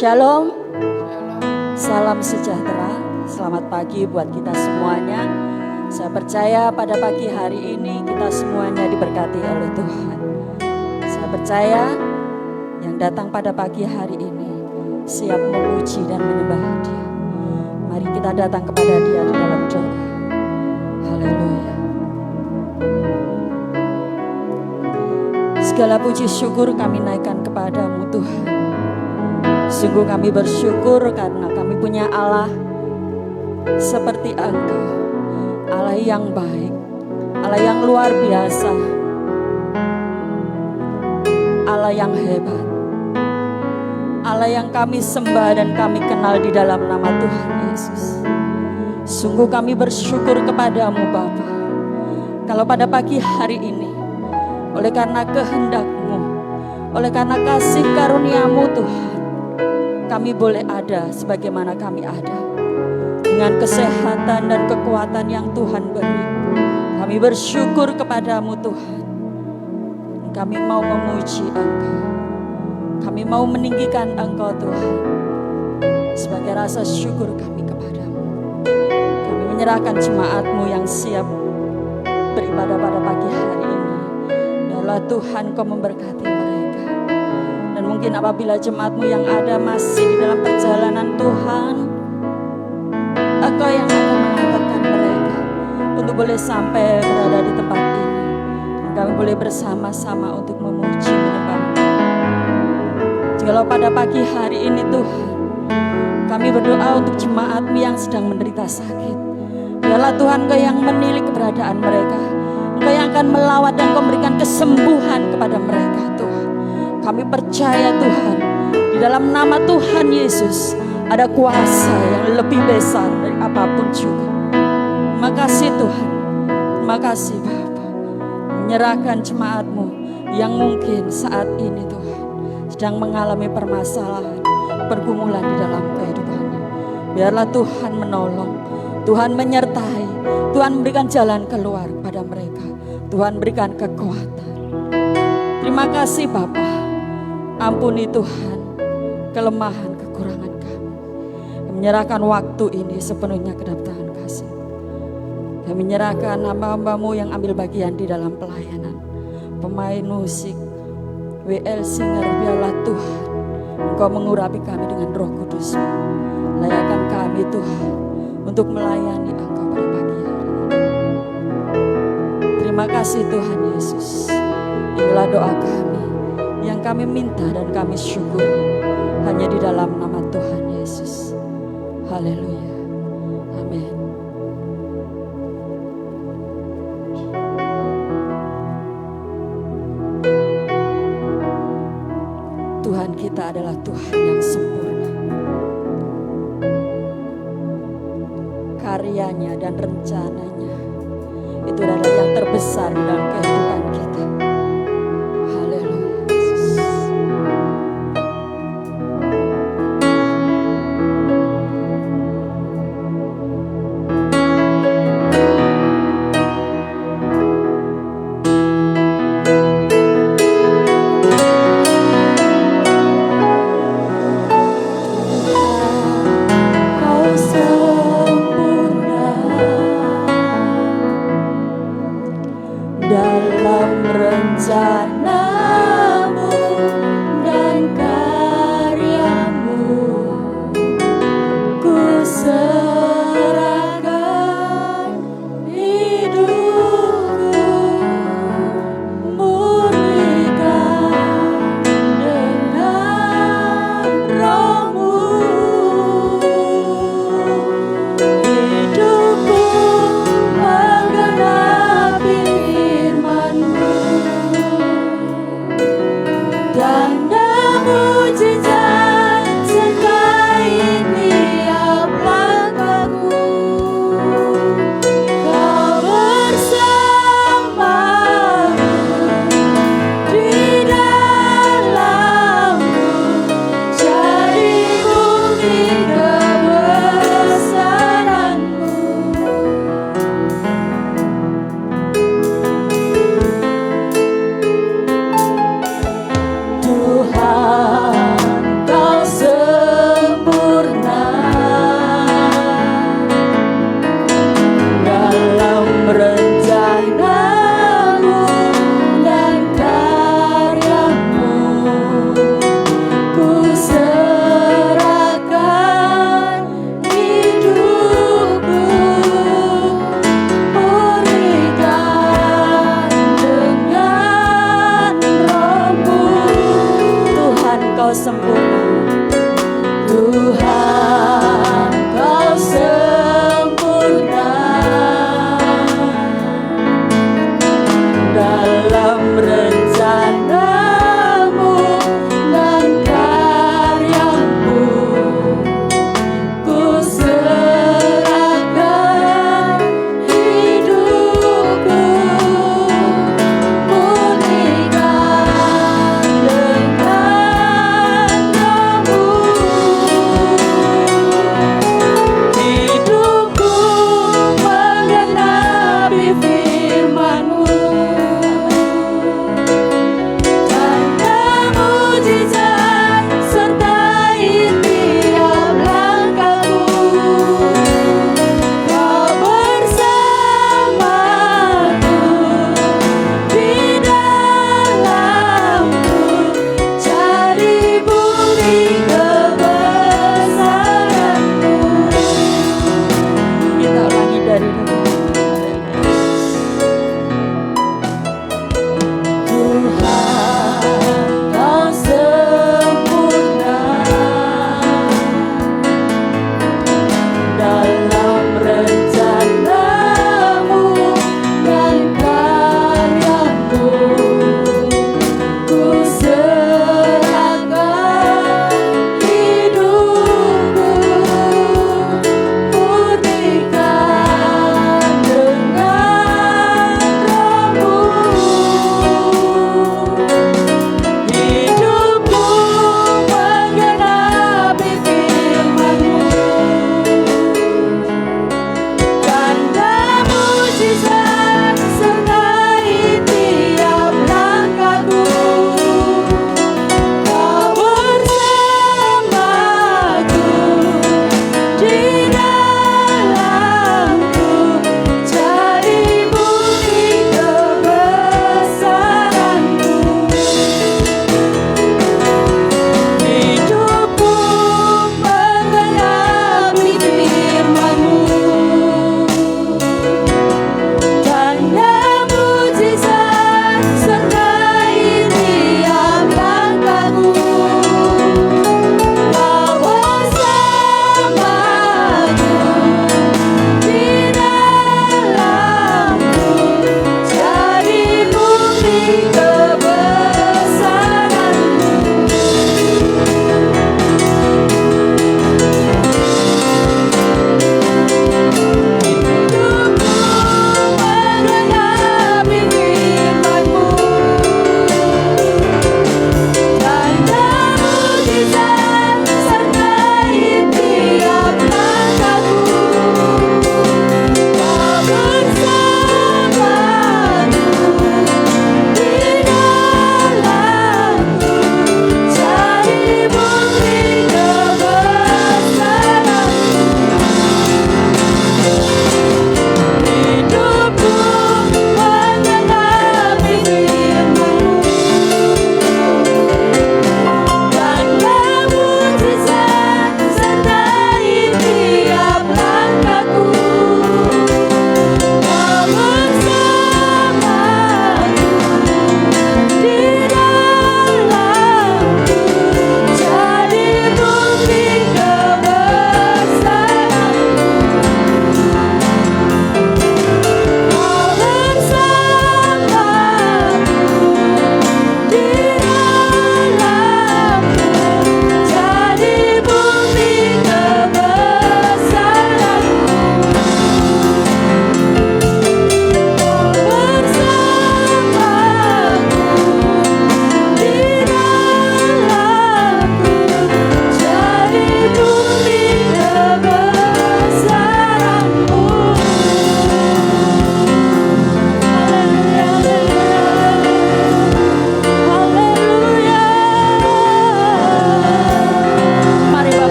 Shalom, salam sejahtera, selamat pagi buat kita semuanya. Saya percaya pada pagi hari ini kita semuanya diberkati oleh Tuhan. Saya percaya yang datang pada pagi hari ini siap memuji dan menyembah Dia. Mari kita datang kepada Dia di dalam doa. Haleluya. Segala puji syukur kami naikkan kepadamu Tuhan. Sungguh kami bersyukur karena kami punya Allah seperti Engkau, Allah yang baik, Allah yang luar biasa, Allah yang hebat, Allah yang kami sembah dan kami kenal di dalam nama Tuhan Yesus. Sungguh kami bersyukur kepadamu Bapa, kalau pada pagi hari ini oleh karena kehendak-Mu, oleh karena kasih karunia-Mu Tuhan, kami boleh ada sebagaimana kami ada. Dengan kesehatan dan kekuatan yang Tuhan beri, kami bersyukur kepadamu Tuhan. Kami mau memuji Engkau, kami mau meninggikan Engkau Tuhan, sebagai rasa syukur kami kepadamu. Kami menyerahkan jemaat-Mu yang siap beribadah pada pagi hari ini. Biarlah Tuhan Kau memberkati mereka. Dan mungkin apabila jemaat-Mu yang ada masih di dalam perjalanan Tuhan, Engkau yang akan mengantarkan mereka untuk boleh sampai berada di tempat ini. Dan kami boleh bersama-sama untuk memuji menyembah. Jikalau pada pagi hari ini Tuhan, kami berdoa untuk jemaat-Mu yang sedang menderita sakit. Biarlah Tuhan Engkau yang menilik keberadaan mereka. Engkau yang akan melawat dan Engkau memberikan kesembuhan kepada mereka Tuhan. Kami percaya Tuhan, di dalam nama Tuhan Yesus ada kuasa yang lebih besar dari apapun juga. Terima kasih Tuhan, terima kasih Bapa. Menyerahkan jemaat-Mu yang mungkin saat ini Tuhan sedang mengalami permasalahan, pergumulan di dalam kehidupannya. Biarlah Tuhan menolong, Tuhan menyertai, Tuhan memberikan jalan keluar pada mereka. Tuhan berikan kekuatan. Terima kasih Bapa. Ampuni Tuhan kelemahan kekurangan kami. Kami menyerahkan waktu ini sepenuhnya ke dalam tangan kasih. Kami menyerahkan hamba-hamba-Mu yang ambil bagian di dalam pelayanan, pemain musik, WL singer. Biarlah Tuhan Engkau mengurapi kami dengan Roh Kudus. Layakkan kami Tuhan untuk melayani Engkau pada pagi hari ini. Terima kasih Tuhan Yesus. Inilah doa kami yang kami minta dan kami syukur hanya di dalam nama Tuhan Yesus. Haleluya. Amin. Tuhan kita adalah Tuhan yang sempurna. Karyanya dan rencananya itu adalah yang terbesar dalam kehidupan kita. Dalam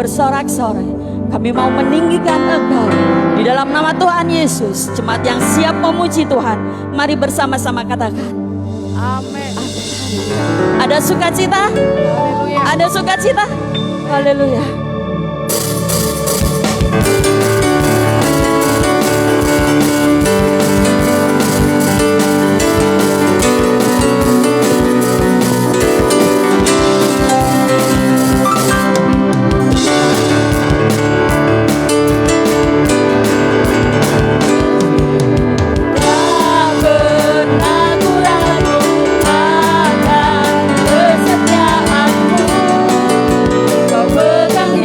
bersorak-sorai. Kami mau meninggikan Engkau di dalam nama Tuhan Yesus. Jemaat yang siap memuji Tuhan, mari bersama-sama katakan Amin. ada sukacita? Haleluya. Ada sukacita? Haleluya. Kau pegang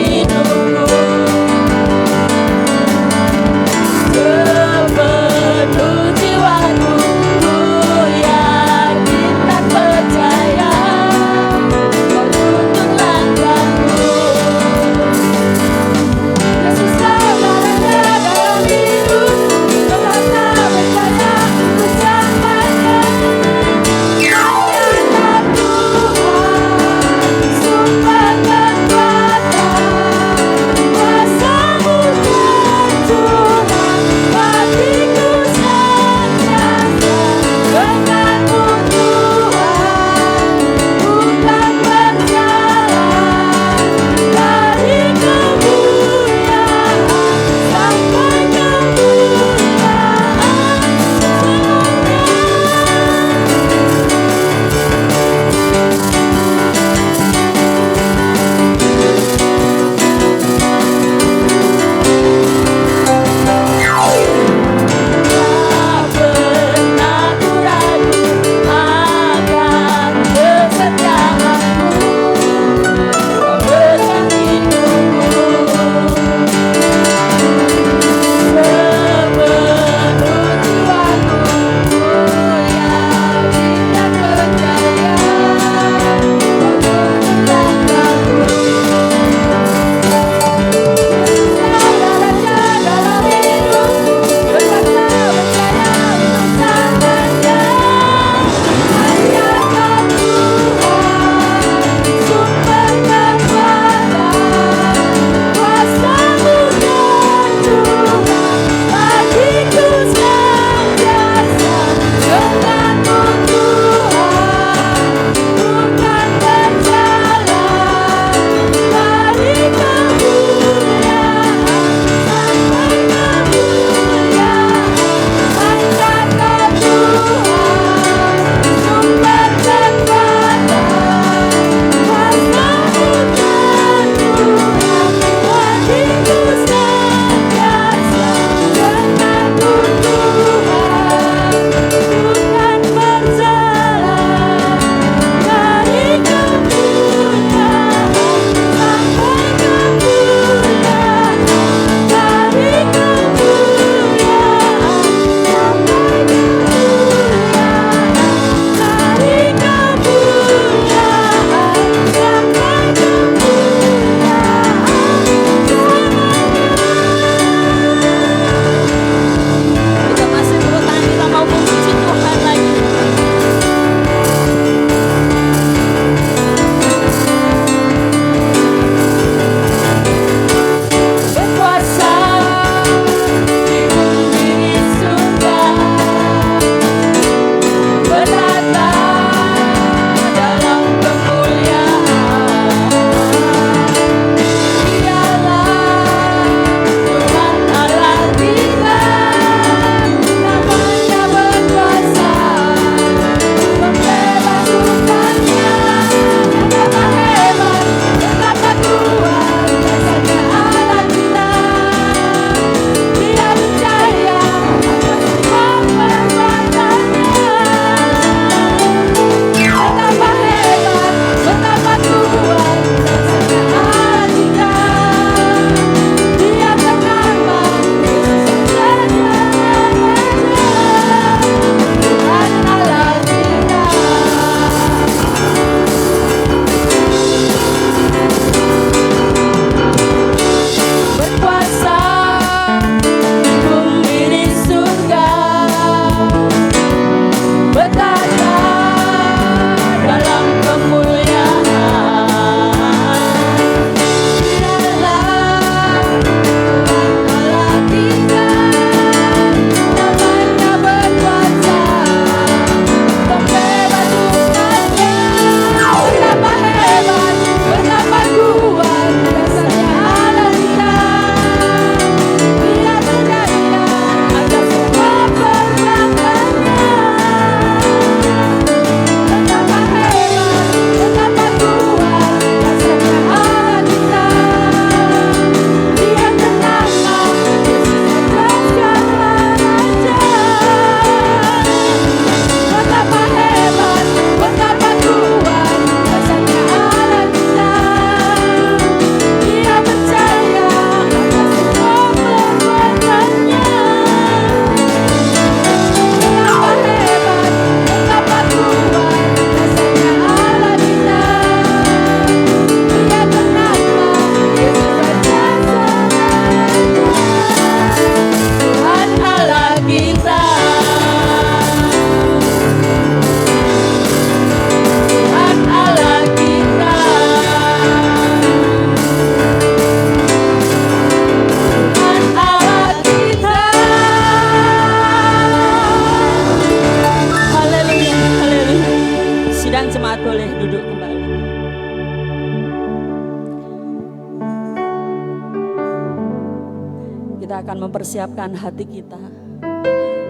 akan mempersiapkan hati kita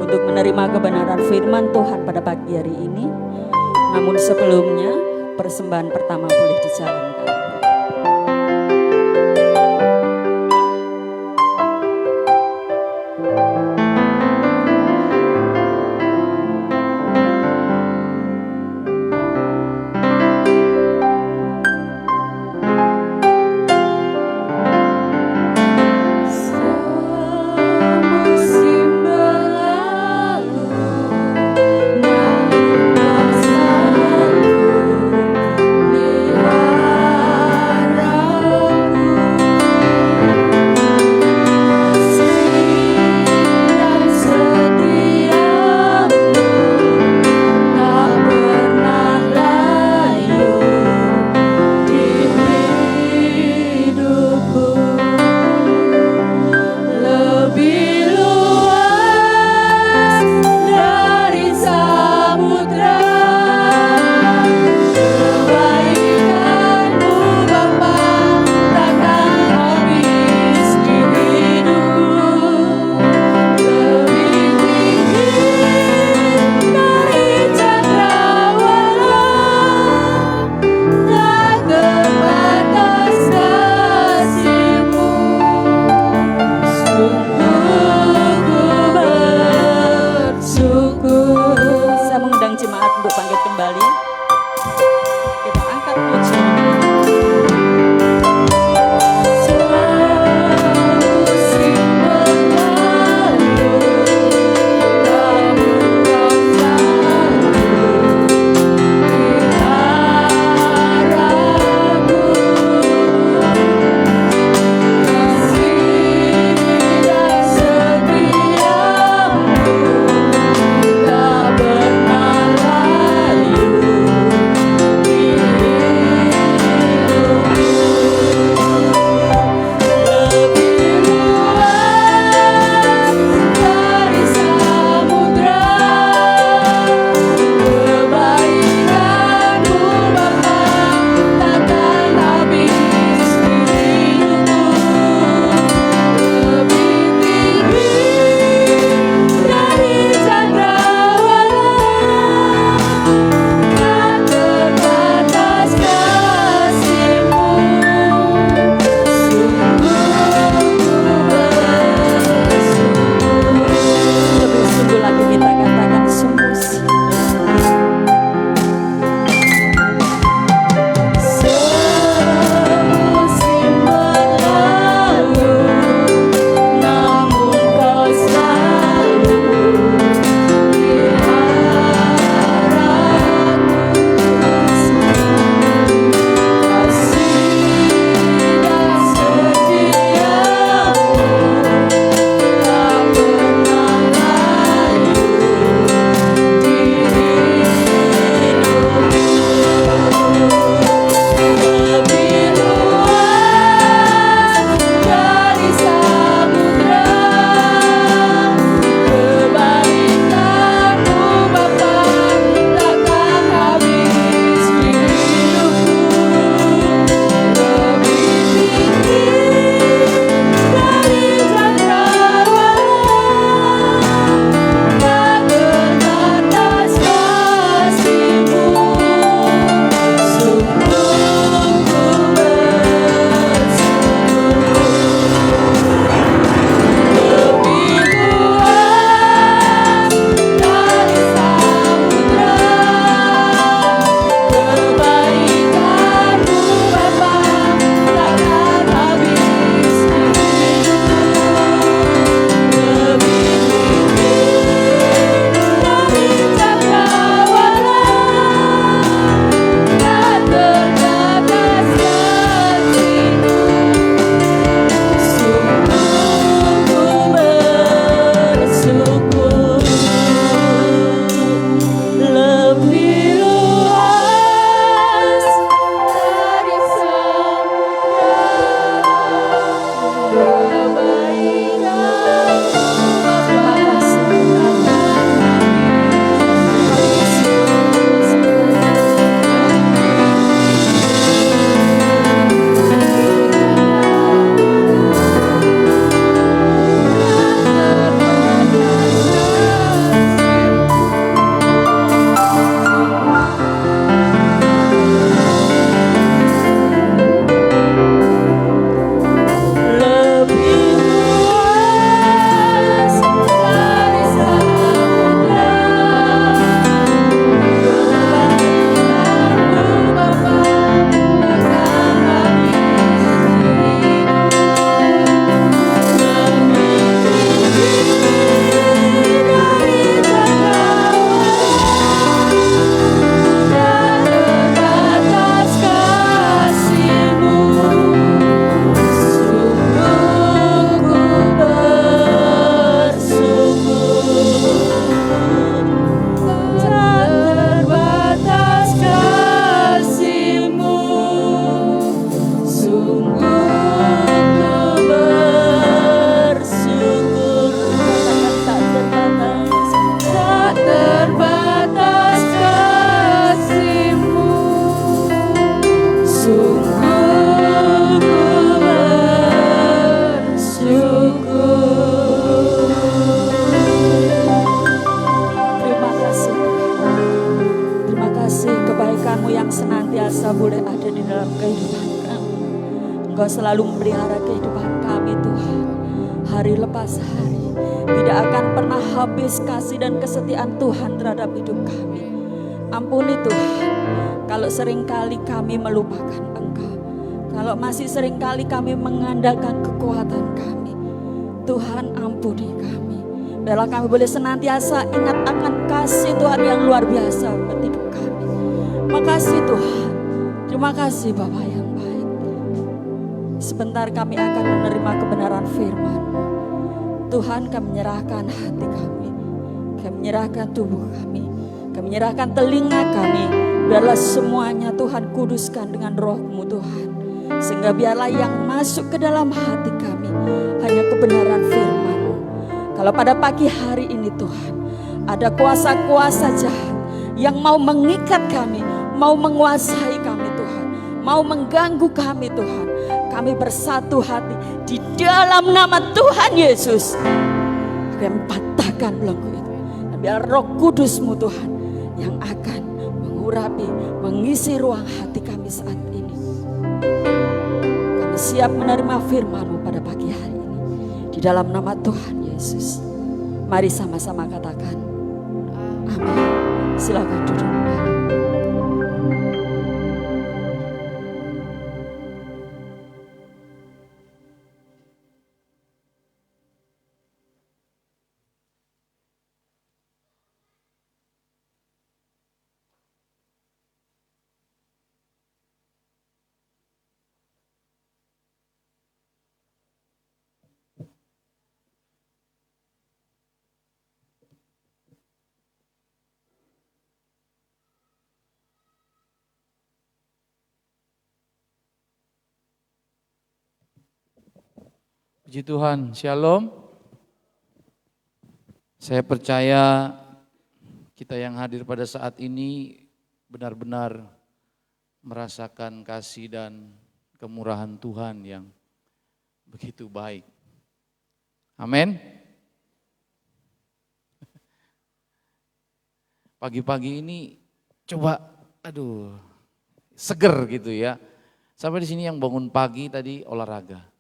untuk menerima kebenaran firman Tuhan pada pagi hari ini. Namun sebelumnya, persembahan pertama boleh dijalankan. Tak pernah layu. firman-Mu yang senantiasa boleh ada di dalam kehidupan kami. Engkau selalu memelihara kehidupan kami Tuhan. Hari lepas hari tidak akan pernah habis kasih dan kesetiaan Tuhan terhadap hidup kami. Ampuni Tuhan kalau seringkali kami melupakan Engkau, kalau masih seringkali kami mengandalkan kekuatan kami. Tuhan ampuni kami. Biarlah kami boleh senantiasa ingat akan kasih Tuhan yang luar biasa buat hidup kami. Makasih Tuhan. Terima kasih Bapa yang baik. Sebentar kami akan menerima kebenaran firman. Tuhan, kami menyerahkan hati kami. Kami menyerahkan tubuh kami. Kami menyerahkan telinga kami. Biarlah semuanya Tuhan kuduskan dengan roh-Mu Tuhan. Sehingga biarlah yang masuk ke dalam hati kami hanya kebenaran firman. Kalau pada pagi hari ini Tuhan, ada kuasa-kuasa jahat yang mau mengikat kami, mau menguasai kami Tuhan, mau mengganggu kami Tuhan. Kami bersatu hati di dalam nama Tuhan Yesus. Kami patahkan belenggu itu. Dan biar Roh Kudus-Mu Tuhan yang akan mengurapi, mengisi ruang hati kami saat ini. Kami siap menerima firman-Mu pada pagi hari ini. Di dalam nama Tuhan Yesus. Mari sama-sama katakan amin. Silakan duduk. Puji Tuhan, Shalom. Saya percaya kita yang hadir pada saat ini benar-benar merasakan kasih dan kemurahan Tuhan yang begitu baik. Amin. Pagi-pagi ini coba, seger gitu ya. Sampai di sini yang bangun pagi tadi olahraga.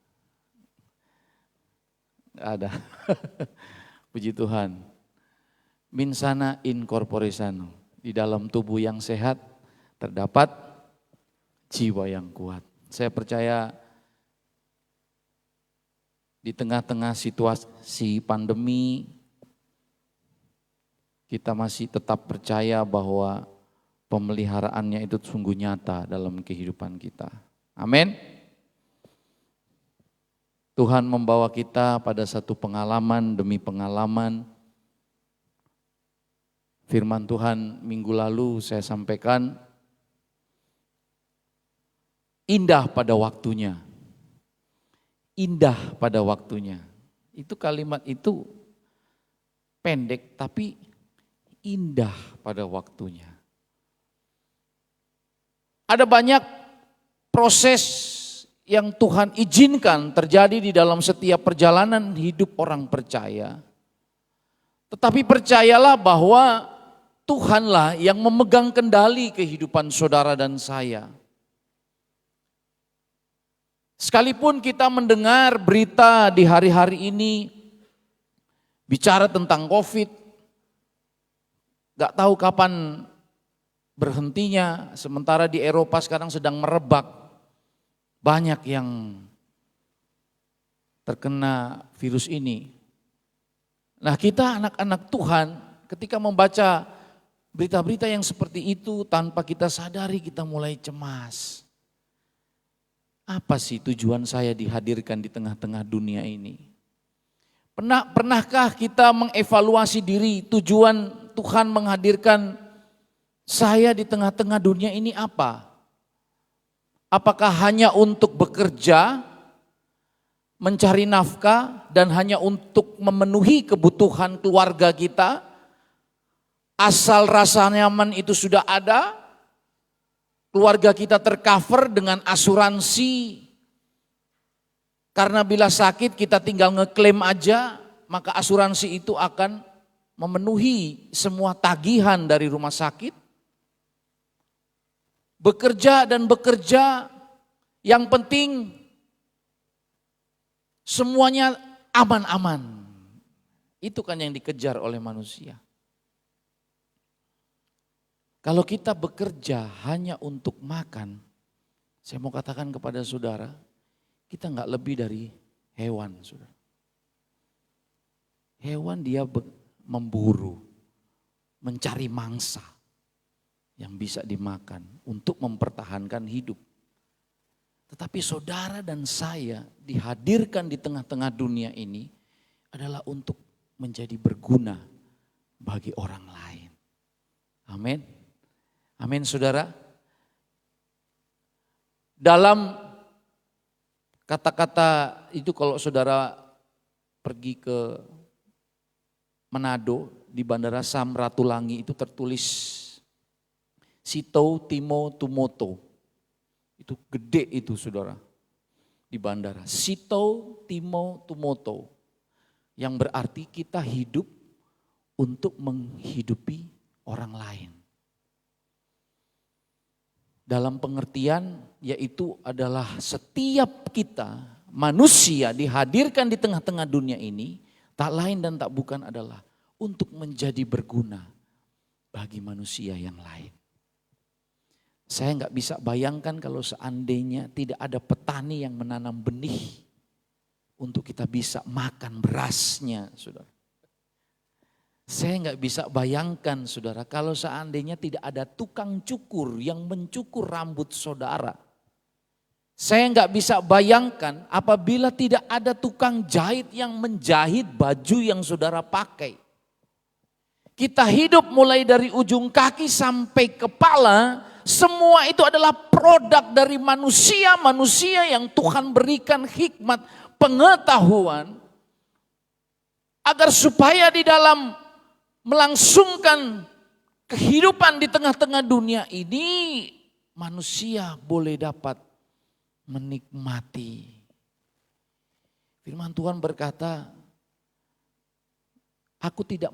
Nggak ada. Puji Tuhan. Min sana in corpore sano. Di dalam tubuh yang sehat terdapat jiwa yang kuat. Saya percaya di tengah-tengah situasi pandemi kita masih tetap percaya bahwa pemeliharaannya itu sungguh nyata dalam kehidupan kita. Amin. Tuhan membawa kita pada satu pengalaman demi pengalaman. Firman Tuhan minggu lalu saya sampaikan, indah pada waktunya. Indah pada waktunya. Itu kalimat itu pendek tapi indah pada waktunya. Ada banyak proses yang Tuhan izinkan terjadi di dalam setiap perjalanan hidup orang percaya. Tetapi percayalah bahwa Tuhanlah yang memegang kendali kehidupan saudara dan saya. Sekalipun kita mendengar berita di hari-hari ini bicara tentang COVID, gak tahu kapan berhentinya, sementara di Eropa sekarang sedang merebak. Banyak yang terkena virus ini. Nah, kita anak-anak Tuhan ketika membaca berita-berita yang seperti itu tanpa kita sadari kita mulai cemas. Apa sih tujuan saya dihadirkan di tengah-tengah dunia ini? Pernahkah kita mengevaluasi diri tujuan Tuhan menghadirkan saya di tengah-tengah dunia ini apa? Apakah hanya untuk bekerja, mencari nafkah, dan hanya untuk memenuhi kebutuhan keluarga kita? Asal rasa nyaman itu sudah ada, keluarga kita tercover dengan asuransi. Karena bila sakit kita tinggal ngeklaim aja, maka asuransi itu akan memenuhi semua tagihan dari rumah sakit. bekerja dan bekerja, yang penting semuanya aman-aman. Itu kan yang dikejar oleh manusia. Kalau kita bekerja hanya untuk makan, saya mau katakan kepada saudara, kita nggak lebih dari hewan, saudara. Hewan dia memburu, mencari mangsa yang bisa dimakan untuk mempertahankan hidup. Tetapi saudara dan saya dihadirkan di tengah-tengah dunia ini adalah untuk menjadi berguna bagi orang lain. Amin. Amin, saudara. Dalam kata-kata itu, kalau saudara pergi ke Manado di Bandara Samratulangi itu tertulis Sito Timo Tumoto. Itu gede itu, saudara, di bandara. Sito Timo Tumoto, yang berarti kita hidup untuk menghidupi orang lain. Dalam pengertian yaitu adalah setiap kita manusia dihadirkan di tengah-tengah dunia ini tak lain dan tak bukan adalah untuk menjadi berguna bagi manusia yang lain. Saya nggak bisa bayangkan kalau seandainya tidak ada petani yang menanam benih untuk kita bisa makan berasnya, saudara. Saya nggak bisa bayangkan, saudara, kalau seandainya tidak ada tukang cukur yang mencukur rambut saudara. Saya nggak bisa bayangkan apabila tidak ada tukang jahit yang menjahit baju yang saudara pakai. Kita hidup mulai dari ujung kaki sampai kepala, semua itu adalah produk dari manusia yang Tuhan berikan hikmat, pengetahuan, agar supaya di dalam melangsungkan kehidupan di tengah-tengah dunia ini, manusia boleh dapat menikmati. Firman Tuhan berkata, aku tidak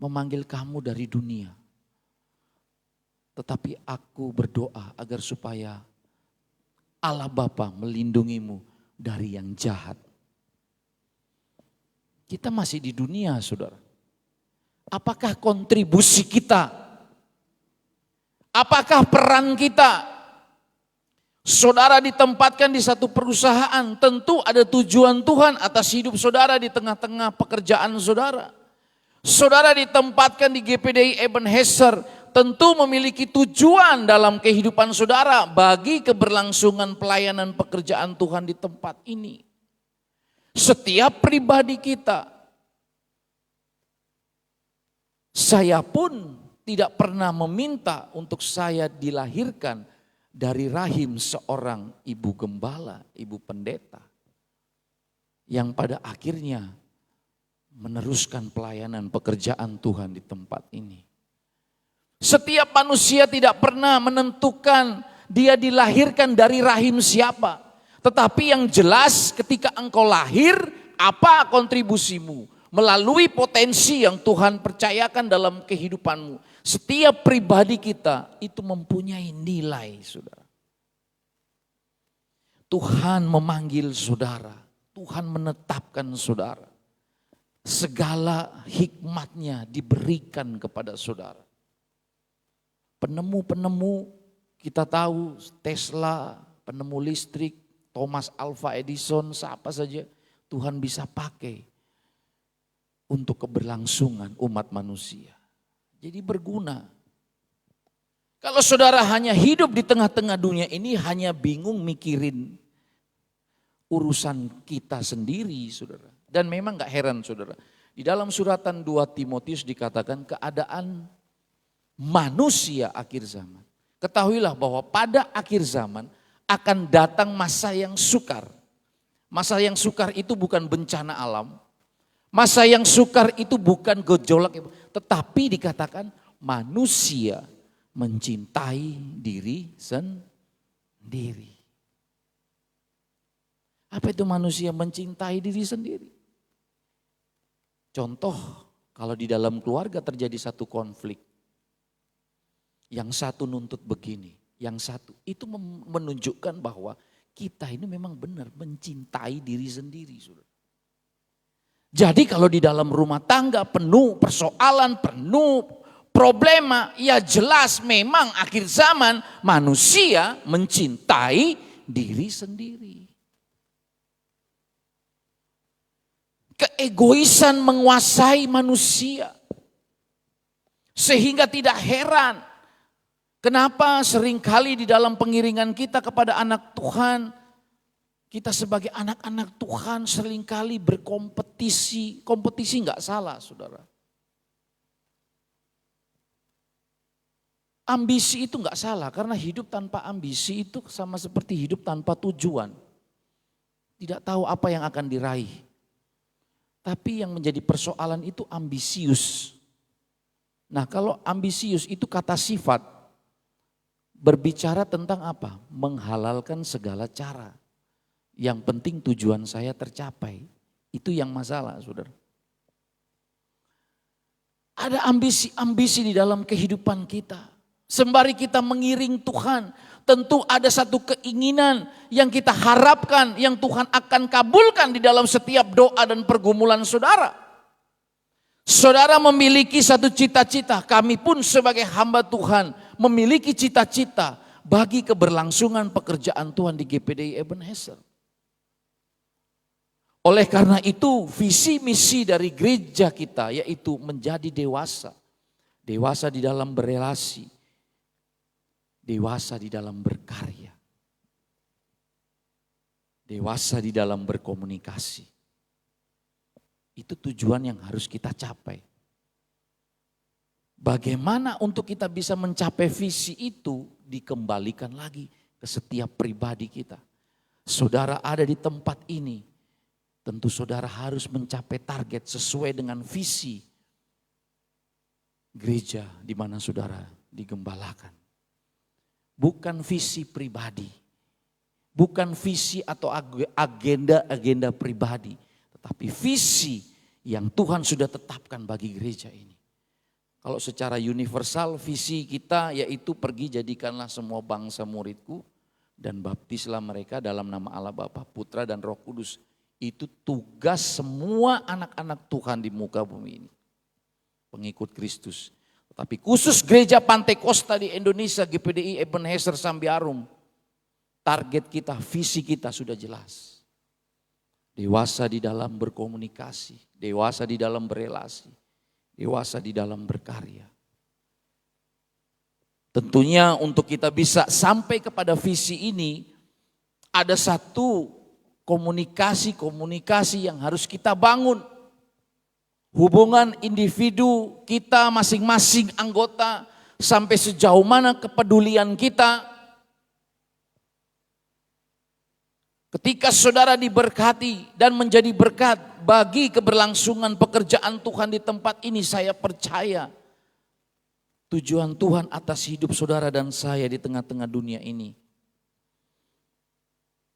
memanggil kamu dari dunia, tetapi aku berdoa agar supaya Allah Bapa melindungimu dari yang jahat. Kita masih di dunia, saudara. Apakah kontribusi kita? Apakah peran kita? Saudara ditempatkan di satu perusahaan, tentu ada tujuan Tuhan atas hidup saudara di tengah-tengah pekerjaan saudara. Saudara ditempatkan di GPDI Ebenezer, tentu memiliki tujuan dalam kehidupan saudara bagi keberlangsungan pelayanan pekerjaan Tuhan di tempat ini. Setiap pribadi kita, saya pun tidak pernah meminta untuk saya dilahirkan dari rahim seorang ibu gembala, ibu pendeta, yang pada akhirnya meneruskan pelayanan pekerjaan Tuhan di tempat ini. Setiap manusia tidak pernah menentukan dia dilahirkan dari rahim siapa. Tetapi yang jelas ketika engkau lahir, apa kontribusimu melalui potensi yang Tuhan percayakan dalam kehidupanmu. Setiap pribadi kita itu mempunyai nilai, saudara. Tuhan memanggil saudara, Tuhan menetapkan saudara. Segala hikmatnya diberikan kepada saudara. Penemu-penemu kita tahu, Tesla, penemu listrik, Thomas Alva Edison, siapa saja Tuhan bisa pakai untuk keberlangsungan umat manusia. Jadi berguna. Kalau saudara hanya hidup di tengah-tengah dunia ini, hanya bingung mikirin urusan kita sendiri, saudara. Dan memang gak heran, saudara. Di dalam suratan 2 Timotius dikatakan keadaan manusia akhir zaman. Ketahuilah bahwa pada akhir zaman akan datang masa yang sukar. Masa yang sukar itu bukan bencana alam. Masa yang sukar itu bukan gejolak. Tetapi dikatakan manusia mencintai diri sendiri. Apa itu manusia mencintai diri sendiri? Contoh, kalau di dalam keluarga terjadi satu konflik. Yang satu nuntut begini, yang satu. Itu menunjukkan bahwa kita ini memang benar mencintai diri sendiri, saudara. Jadi kalau di dalam rumah tangga penuh persoalan, penuh problema, ya jelas memang akhir zaman manusia mencintai diri sendiri. Keegoisan menguasai manusia. Sehingga tidak heran kenapa seringkali di dalam pengiringan kita kepada anak Tuhan, kita sebagai anak-anak Tuhan seringkali berkompetisi. Kompetisi enggak salah, saudara. Ambisi itu enggak salah, karena hidup tanpa ambisi itu sama seperti hidup tanpa tujuan. Tidak tahu apa yang akan diraih. Tapi yang menjadi persoalan itu ambisius. Nah, kalau ambisius itu kata sifat, berbicara tentang apa? Menghalalkan segala cara. Yang penting tujuan saya tercapai. Itu yang masalah, saudara. Ada ambisi-ambisi di dalam kehidupan kita. Sembari kita mengiring Tuhan, tentu ada satu keinginan yang kita harapkan, yang Tuhan akan kabulkan di dalam setiap doa dan pergumulan saudara. Saudara memiliki satu cita-cita, kami pun sebagai hamba Tuhan memiliki cita-cita bagi keberlangsungan pekerjaan Tuhan di GPDI Ebenezer. Oleh karena itu visi misi dari gereja kita yaitu menjadi dewasa. Dewasa di dalam berelasi. Dewasa di dalam berkarya. Dewasa di dalam berkomunikasi. Itu tujuan yang harus kita capai. Bagaimana untuk kita bisa mencapai visi itu dikembalikan lagi ke setiap pribadi kita. Saudara ada di tempat ini. Tentu saudara harus mencapai target sesuai dengan visi gereja di mana saudara digembalakan. Bukan visi pribadi, bukan visi atau agenda-agenda pribadi, tetapi visi yang Tuhan sudah tetapkan bagi gereja ini. Kalau secara universal visi kita yaitu pergi jadikanlah semua bangsa muridku dan baptislah mereka dalam nama Allah Bapa, Putra dan Roh Kudus. Itu tugas semua anak-anak Tuhan di muka bumi ini. Pengikut Kristus. Tetapi khusus gereja Pantai Kosta di Indonesia, GPDI Ebenezer Sambiarum. Target kita, visi kita sudah jelas. Dewasa di dalam berkomunikasi. Dewasa di dalam berelasi. Dewasa di dalam berkarya. Tentunya untuk kita bisa sampai kepada visi ini, ada satu komunikasi yang harus kita bangun. Hubungan individu kita masing-masing anggota sampai sejauh mana kepedulian kita. Ketika saudara diberkati dan menjadi berkat bagi keberlangsungan pekerjaan Tuhan di tempat ini, saya percaya tujuan Tuhan atas hidup saudara dan saya di tengah-tengah dunia ini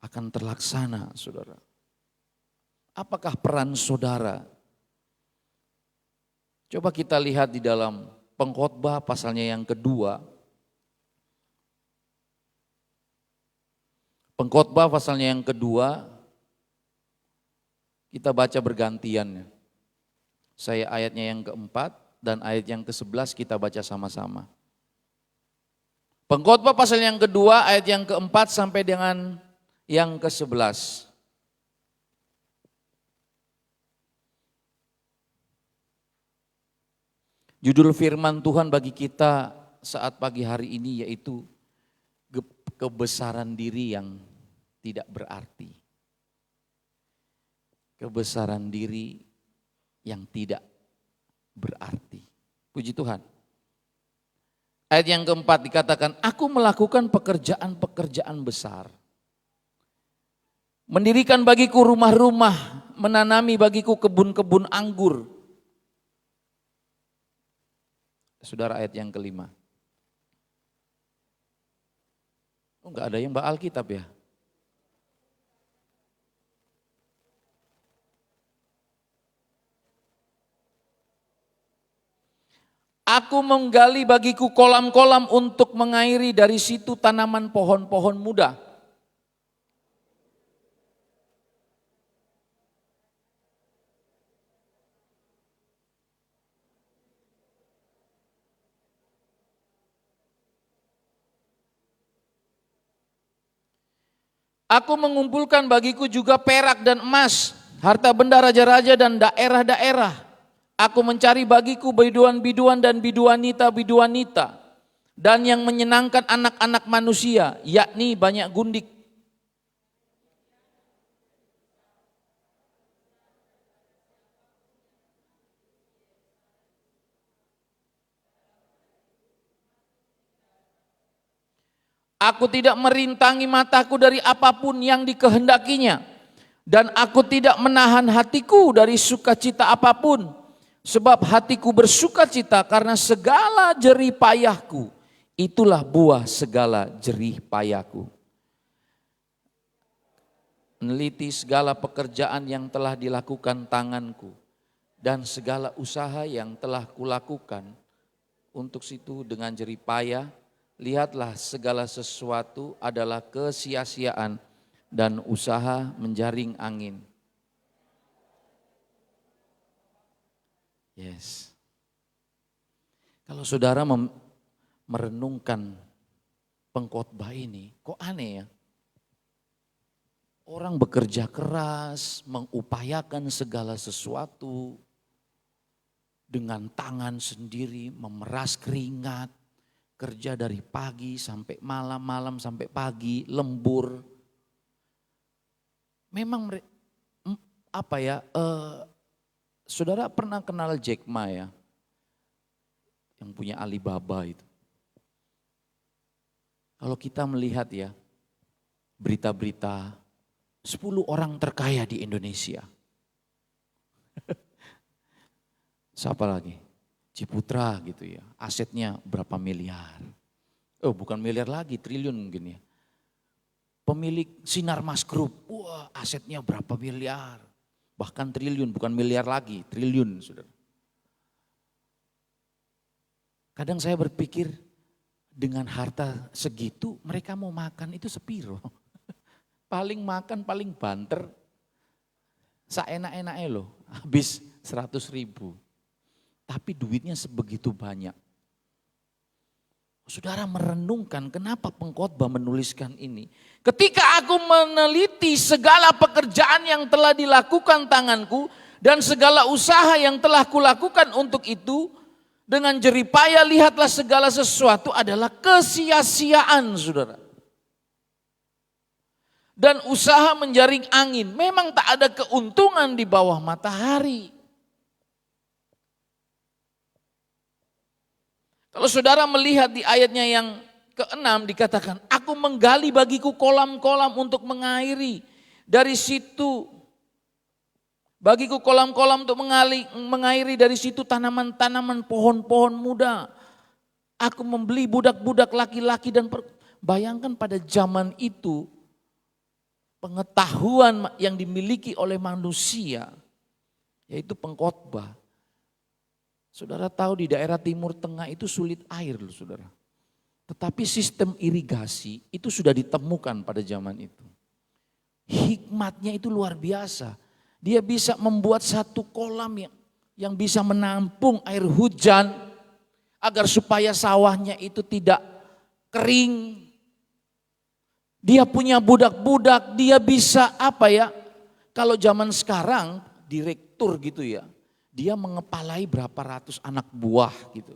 akan terlaksana, saudara. Apakah peran saudara? Coba kita lihat di dalam Pengkhotbah pasalnya yang kedua. Pengkhotbah pasalnya yang kedua, kita baca bergantian. Saya ayatnya yang keempat dan ayat yang ke-11 kita baca sama-sama. Pengkhotbah pasal yang kedua, ayat yang keempat sampai dengan yang ke-11. Judul firman Tuhan bagi kita saat pagi hari ini yaitu kebesaran diri yang tidak berarti. Kebesaran diri yang tidak berarti. Puji Tuhan. Ayat yang keempat dikatakan, aku melakukan pekerjaan-pekerjaan besar. Mendirikan bagiku rumah-rumah, menanami bagiku kebun-kebun anggur. Saudara ayat yang kelima. Oh, enggak ada yang bawa Alkitab ya? Aku menggali bagiku kolam-kolam untuk mengairi, dari situ tanaman pohon-pohon muda. Aku mengumpulkan bagiku juga perak dan emas, harta benda raja-raja dan daerah-daerah. Aku mencari bagiku biduan-biduan dan biduanita-biduanita, dan yang menyenangkan anak-anak manusia, yakni banyak gundik. Aku tidak merintangi mataku dari apapun yang dikehendakinya, dan aku tidak menahan hatiku dari sukacita apapun, sebab hatiku bersukacita karena segala jerih payahku. Itulah buah segala jerih payahku. Meneliti segala pekerjaan yang telah dilakukan tanganku, dan segala usaha yang telah kulakukan untuk situ dengan jerih payah. Lihatlah, segala sesuatu adalah kesia-siaan dan usaha menjaring angin. Yes. Kalau saudara merenungkan pengkhotbah ini, kok aneh ya? Orang bekerja keras, mengupayakan segala sesuatu dengan tangan sendiri, memeras keringat, kerja dari pagi sampai malam, malam sampai pagi, lembur. Memang apa ya? Saudara pernah kenal Jack Ma ya? Yang punya Alibaba itu. Kalau kita melihat ya, berita-berita 10 orang terkaya di Indonesia. Siapa lagi? Ciputra gitu ya, asetnya berapa miliar. Oh bukan miliar lagi, triliun mungkin ya. Pemilik Sinarmas Group, wah asetnya berapa miliar. Bahkan triliun, bukan miliar lagi, triliun saudara. Kadang saya berpikir dengan harta segitu mereka mau makan itu sepiro. Paling makan, paling banter. Seenak-enaknya loh, habis 100.000. Tapi duitnya sebegitu banyak. Saudara merenungkan kenapa pengkhotbah menuliskan ini. Ketika aku meneliti segala pekerjaan yang telah dilakukan tanganku dan segala usaha yang telah kulakukan untuk itu, dengan jerih payah lihatlah segala sesuatu adalah kesia-siaan saudara. Dan usaha menjaring angin, memang tak ada keuntungan di bawah matahari. Kalau saudara melihat di ayatnya yang ke-6 dikatakan, aku menggali bagiku kolam-kolam untuk mengairi. Dari situ, bagiku kolam-kolam untuk mengairi, dari situ tanaman-tanaman pohon-pohon muda. Aku membeli budak-budak laki-laki dan bayangkan pada zaman itu, pengetahuan yang dimiliki oleh manusia, yaitu pengkhotbah. Saudara tahu di daerah Timur Tengah itu sulit air loh saudara. Tetapi sistem irigasi itu sudah ditemukan pada zaman itu. Hikmatnya itu luar biasa. Dia bisa membuat satu kolam yang bisa menampung air hujan agar supaya sawahnya itu tidak kering. Dia punya budak-budak, dia bisa apa ya? Kalau zaman sekarang direktur gitu ya. Dia mengepalai berapa ratus anak buah gitu.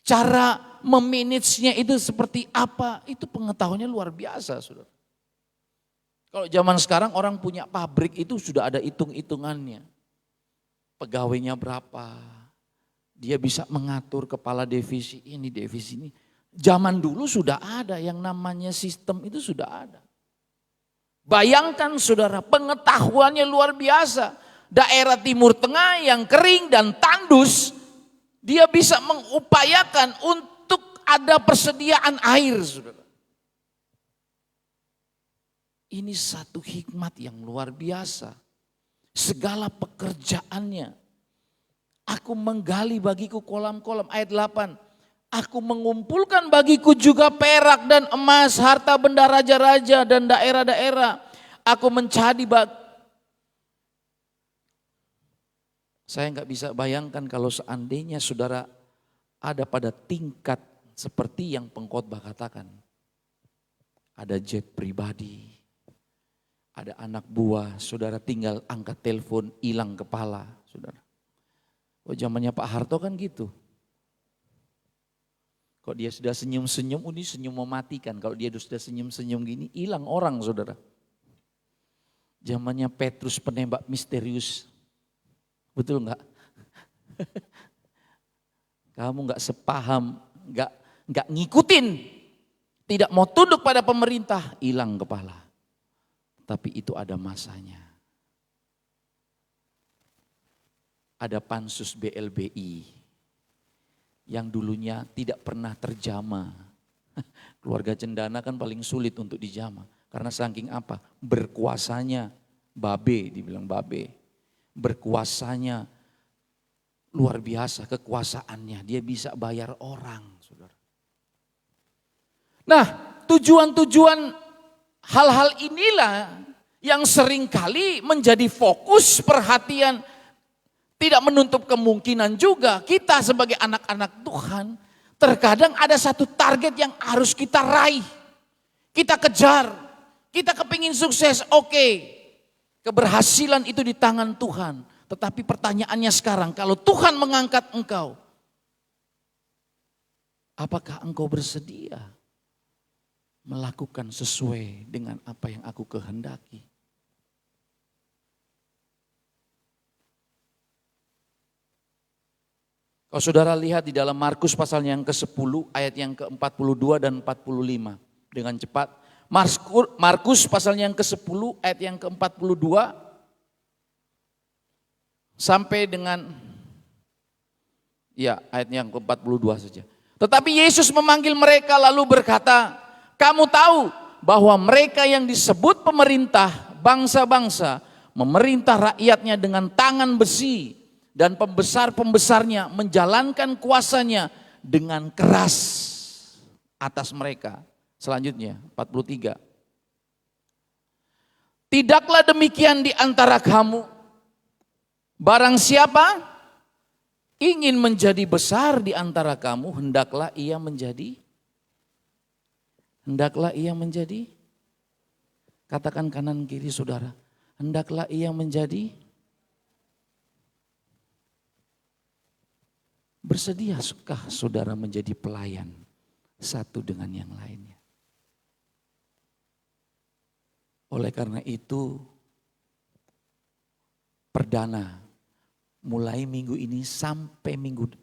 Cara memanagenya itu seperti apa, itu pengetahuannya luar biasa saudara. Kalau zaman sekarang orang punya pabrik itu sudah ada hitung-hitungannya. Pegawainya berapa, dia bisa mengatur kepala divisi ini, divisi ini. Zaman dulu sudah ada yang namanya sistem itu sudah ada. Bayangkan saudara, pengetahuannya luar biasa. Daerah Timur Tengah yang kering dan tandus, dia bisa mengupayakan untuk ada persediaan air, saudara. Ini satu hikmat yang luar biasa. Segala pekerjaannya Aku menggali bagiku kolam-kolam. Ayat 8. Aku mengumpulkan bagiku juga perak dan emas, harta benda raja-raja dan daerah-daerah. Aku mencari Saya nggak bisa bayangkan kalau seandainya saudara ada pada tingkat seperti yang pengkhotbah katakan. Ada jet pribadi, ada anak buah, saudara tinggal angkat telepon, hilang kepala, saudara. Oh, zamannya Pak Harto kan gitu. Kok dia sudah senyum-senyum, ini senyum mematikan. Kalau dia sudah senyum-senyum gini, hilang orang, saudara. Zamannya Petrus penembak misterius. Betul enggak? Kamu enggak sepaham, enggak ngikutin. Tidak mau tunduk pada pemerintah, hilang kepala. Tapi itu ada masanya. Ada pansus BLBI yang dulunya tidak pernah terjamah. Keluarga Cendana kan paling sulit untuk dijamah. Karena saking apa? Berkuasanya Babe, dibilang Babe. Berkuasanya luar biasa kekuasaannya. Dia bisa bayar orang, saudara. Nah, tujuan-tujuan hal-hal inilah yang seringkali menjadi fokus perhatian. Tidak menutup kemungkinan juga kita sebagai anak-anak Tuhan terkadang ada satu target yang harus kita raih. Kita kejar, kita kepingin sukses, oke. Keberhasilan itu di tangan Tuhan. Tetapi pertanyaannya sekarang, kalau Tuhan mengangkat engkau, apakah engkau bersedia melakukan sesuai dengan apa yang aku kehendaki? Kalau saudara lihat di dalam Markus pasal yang ke-10 ayat yang ke-42 dan 45 dengan cepat. Markus pasal yang ke-10 ayat yang ke-42 sampai dengan ayat yang ke-42 saja. Tetapi Yesus memanggil mereka lalu berkata, kamu tahu bahwa mereka yang disebut pemerintah bangsa-bangsa memerintah rakyatnya dengan tangan besi. Dan pembesar-pembesarnya menjalankan kuasanya dengan keras atas mereka. Selanjutnya 43. Tidaklah demikian di antara kamu. Barang siapa ingin menjadi besar di antara kamu, hendaklah ia menjadi. Katakan kanan kiri saudara. Hendaklah ia menjadi. Bersediakah saudara menjadi pelayan satu dengan yang lainnya? Oleh karena itu, perdana mulai minggu ini sampai minggu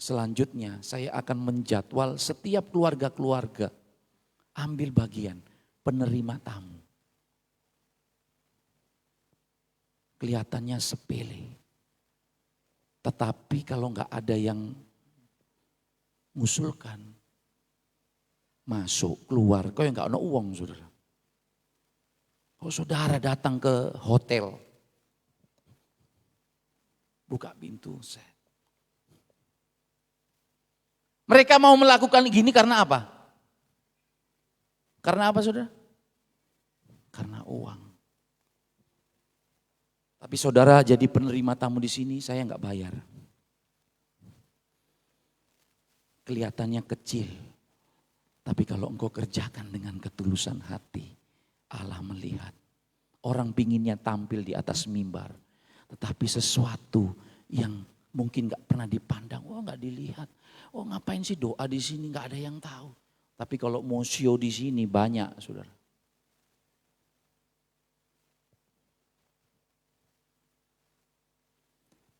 selanjutnya saya akan menjadwal setiap keluarga-keluarga ambil bagian penerima tamu. Kelihatannya sepele. Tetapi kalau enggak ada yang ngusulkan, masuk, keluar, kau yang enggak ada uang saudara. Kalau saudara datang ke hotel, buka pintu, set. Mereka mau melakukan gini karena apa? Karena apa saudara? Karena uang. Tapi saudara jadi penerima tamu di sini, saya enggak bayar. Kelihatannya kecil. Tapi kalau engkau kerjakan dengan ketulusan hati, Allah melihat. Orang pinginnya tampil di atas mimbar. Tetapi sesuatu yang mungkin enggak pernah dipandang, enggak dilihat. Ngapain sih doa di sini, enggak ada yang tahu. Tapi kalau mau show di sini banyak saudara.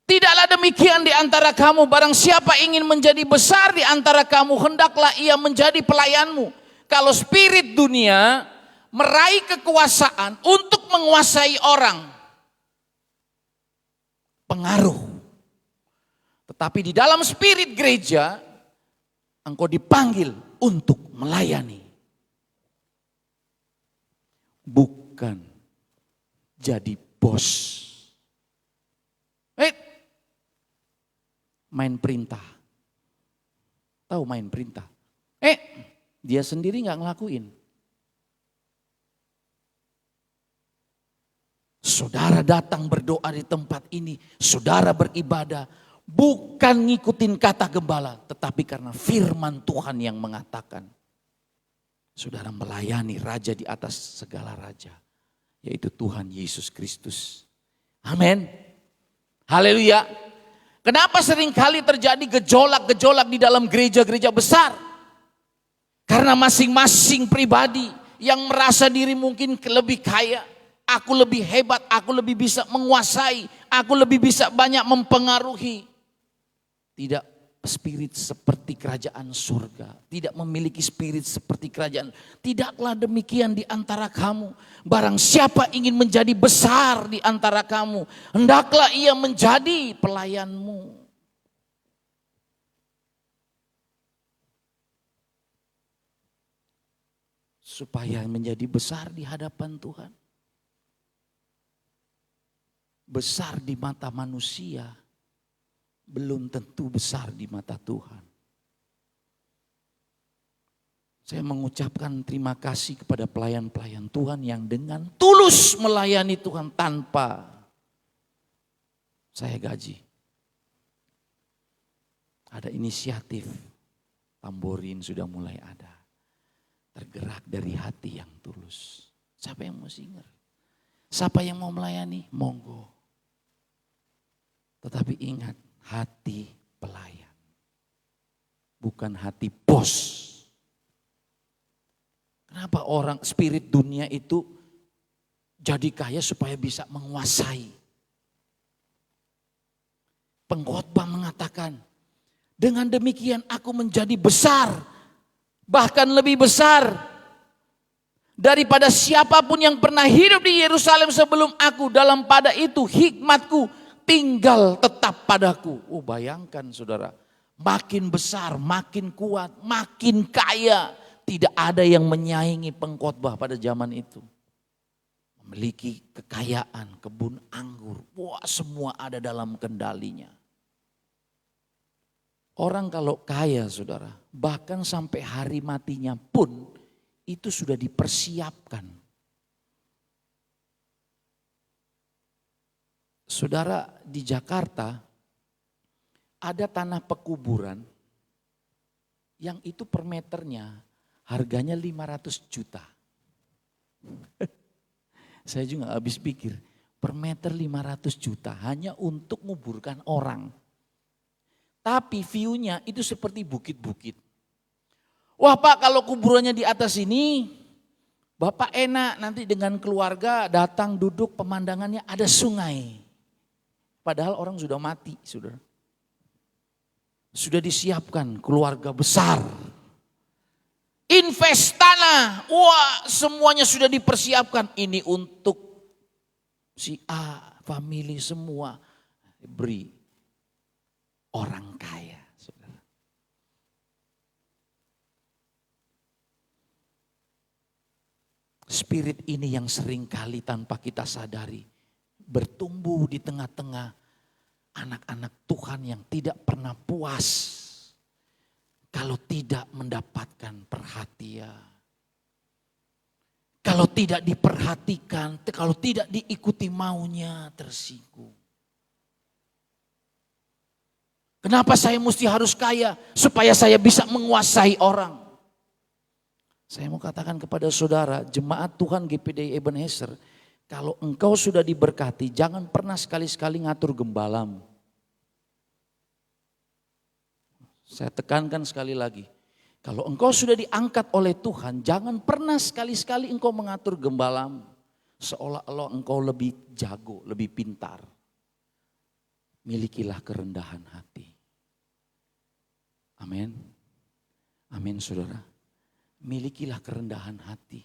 Tidaklah demikian di antara kamu, barang siapa ingin menjadi besar di antara kamu, hendaklah ia menjadi pelayanmu. Kalau spirit dunia meraih kekuasaan untuk menguasai orang, pengaruh. Tetapi di dalam spirit gereja, engkau dipanggil untuk melayani. Bukan jadi bos. main perintah. Tahu main perintah? Dia sendiri nggak ngelakuin. Saudara datang berdoa di tempat ini, saudara beribadah, bukan ngikutin kata gembala, tetapi karena firman Tuhan yang mengatakan. Saudara melayani raja di atas segala raja, yaitu Tuhan Yesus Kristus. Amin. Haleluya. Kenapa seringkali terjadi gejolak-gejolak di dalam gereja-gereja besar? Karena masing-masing pribadi yang merasa diri mungkin lebih kaya, aku lebih hebat, aku lebih bisa menguasai, aku lebih bisa banyak mempengaruhi. Tidak spirit seperti kerajaan surga, tidak memiliki spirit seperti kerajaan. Tidaklah demikian di antara kamu. Barang siapa ingin menjadi besar di antara kamu, hendaklah ia menjadi pelayanmu. Supaya menjadi besar di hadapan Tuhan. Besar di mata manusia, belum tentu besar di mata Tuhan. Saya mengucapkan terima kasih kepada pelayan-pelayan Tuhan yang dengan tulus melayani Tuhan tanpa saya gaji. Ada inisiatif, tamborin sudah mulai ada. Tergerak dari hati yang tulus. Siapa yang mau singer? Siapa yang mau melayani? Monggo. Tetapi ingat, hati pelayan. Bukan hati bos. Kenapa orang spirit dunia itu jadi kaya supaya bisa menguasai? Pengkhotbah mengatakan, dengan demikian aku menjadi besar. Bahkan lebih besar daripada siapapun yang pernah hidup di Yerusalem sebelum aku. Dalam pada itu hikmatku tinggal tetap padaku. Oh bayangkan saudara, makin besar, makin kuat, makin kaya. Tidak ada yang menyaingi pengkhotbah pada zaman itu. Memiliki kekayaan, kebun anggur, wah semua ada dalam kendalinya. Orang kalau kaya saudara, bahkan sampai hari matinya pun itu sudah dipersiapkan. Saudara, di Jakarta ada tanah pekuburan yang itu per meternya harganya 500 juta. Saya juga habis pikir, per meter 500 juta hanya untuk menguburkan orang. Tapi view-nya itu seperti bukit-bukit. Wah Pak, kalau kuburannya di atas ini, Bapak enak nanti dengan keluarga datang duduk, pemandangannya ada sungai. Padahal orang sudah mati, saudara. Sudah disiapkan keluarga besar. Invest tanah, wah semuanya sudah dipersiapkan. Ini untuk si A, family semua. Beri. Orang kaya, saudara. Spirit ini yang seringkali tanpa kita sadari bertumbuh di tengah-tengah anak-anak Tuhan yang tidak pernah puas kalau tidak mendapatkan perhatian. Kalau tidak diperhatikan, kalau tidak diikuti maunya, tersinggung. Kenapa saya mesti harus kaya? Supaya saya bisa menguasai orang. Saya mau katakan kepada saudara, jemaat Tuhan GPDI Ebenezer, kalau engkau sudah diberkati, jangan pernah sekali-sekali ngatur gembalamu. Saya tekankan sekali lagi, kalau engkau sudah diangkat oleh Tuhan, jangan pernah sekali-sekali engkau mengatur gembalamu. Seolah-olah engkau lebih jago, lebih pintar. Milikilah kerendahan hati. Amin. Amin saudara. Milikilah kerendahan hati.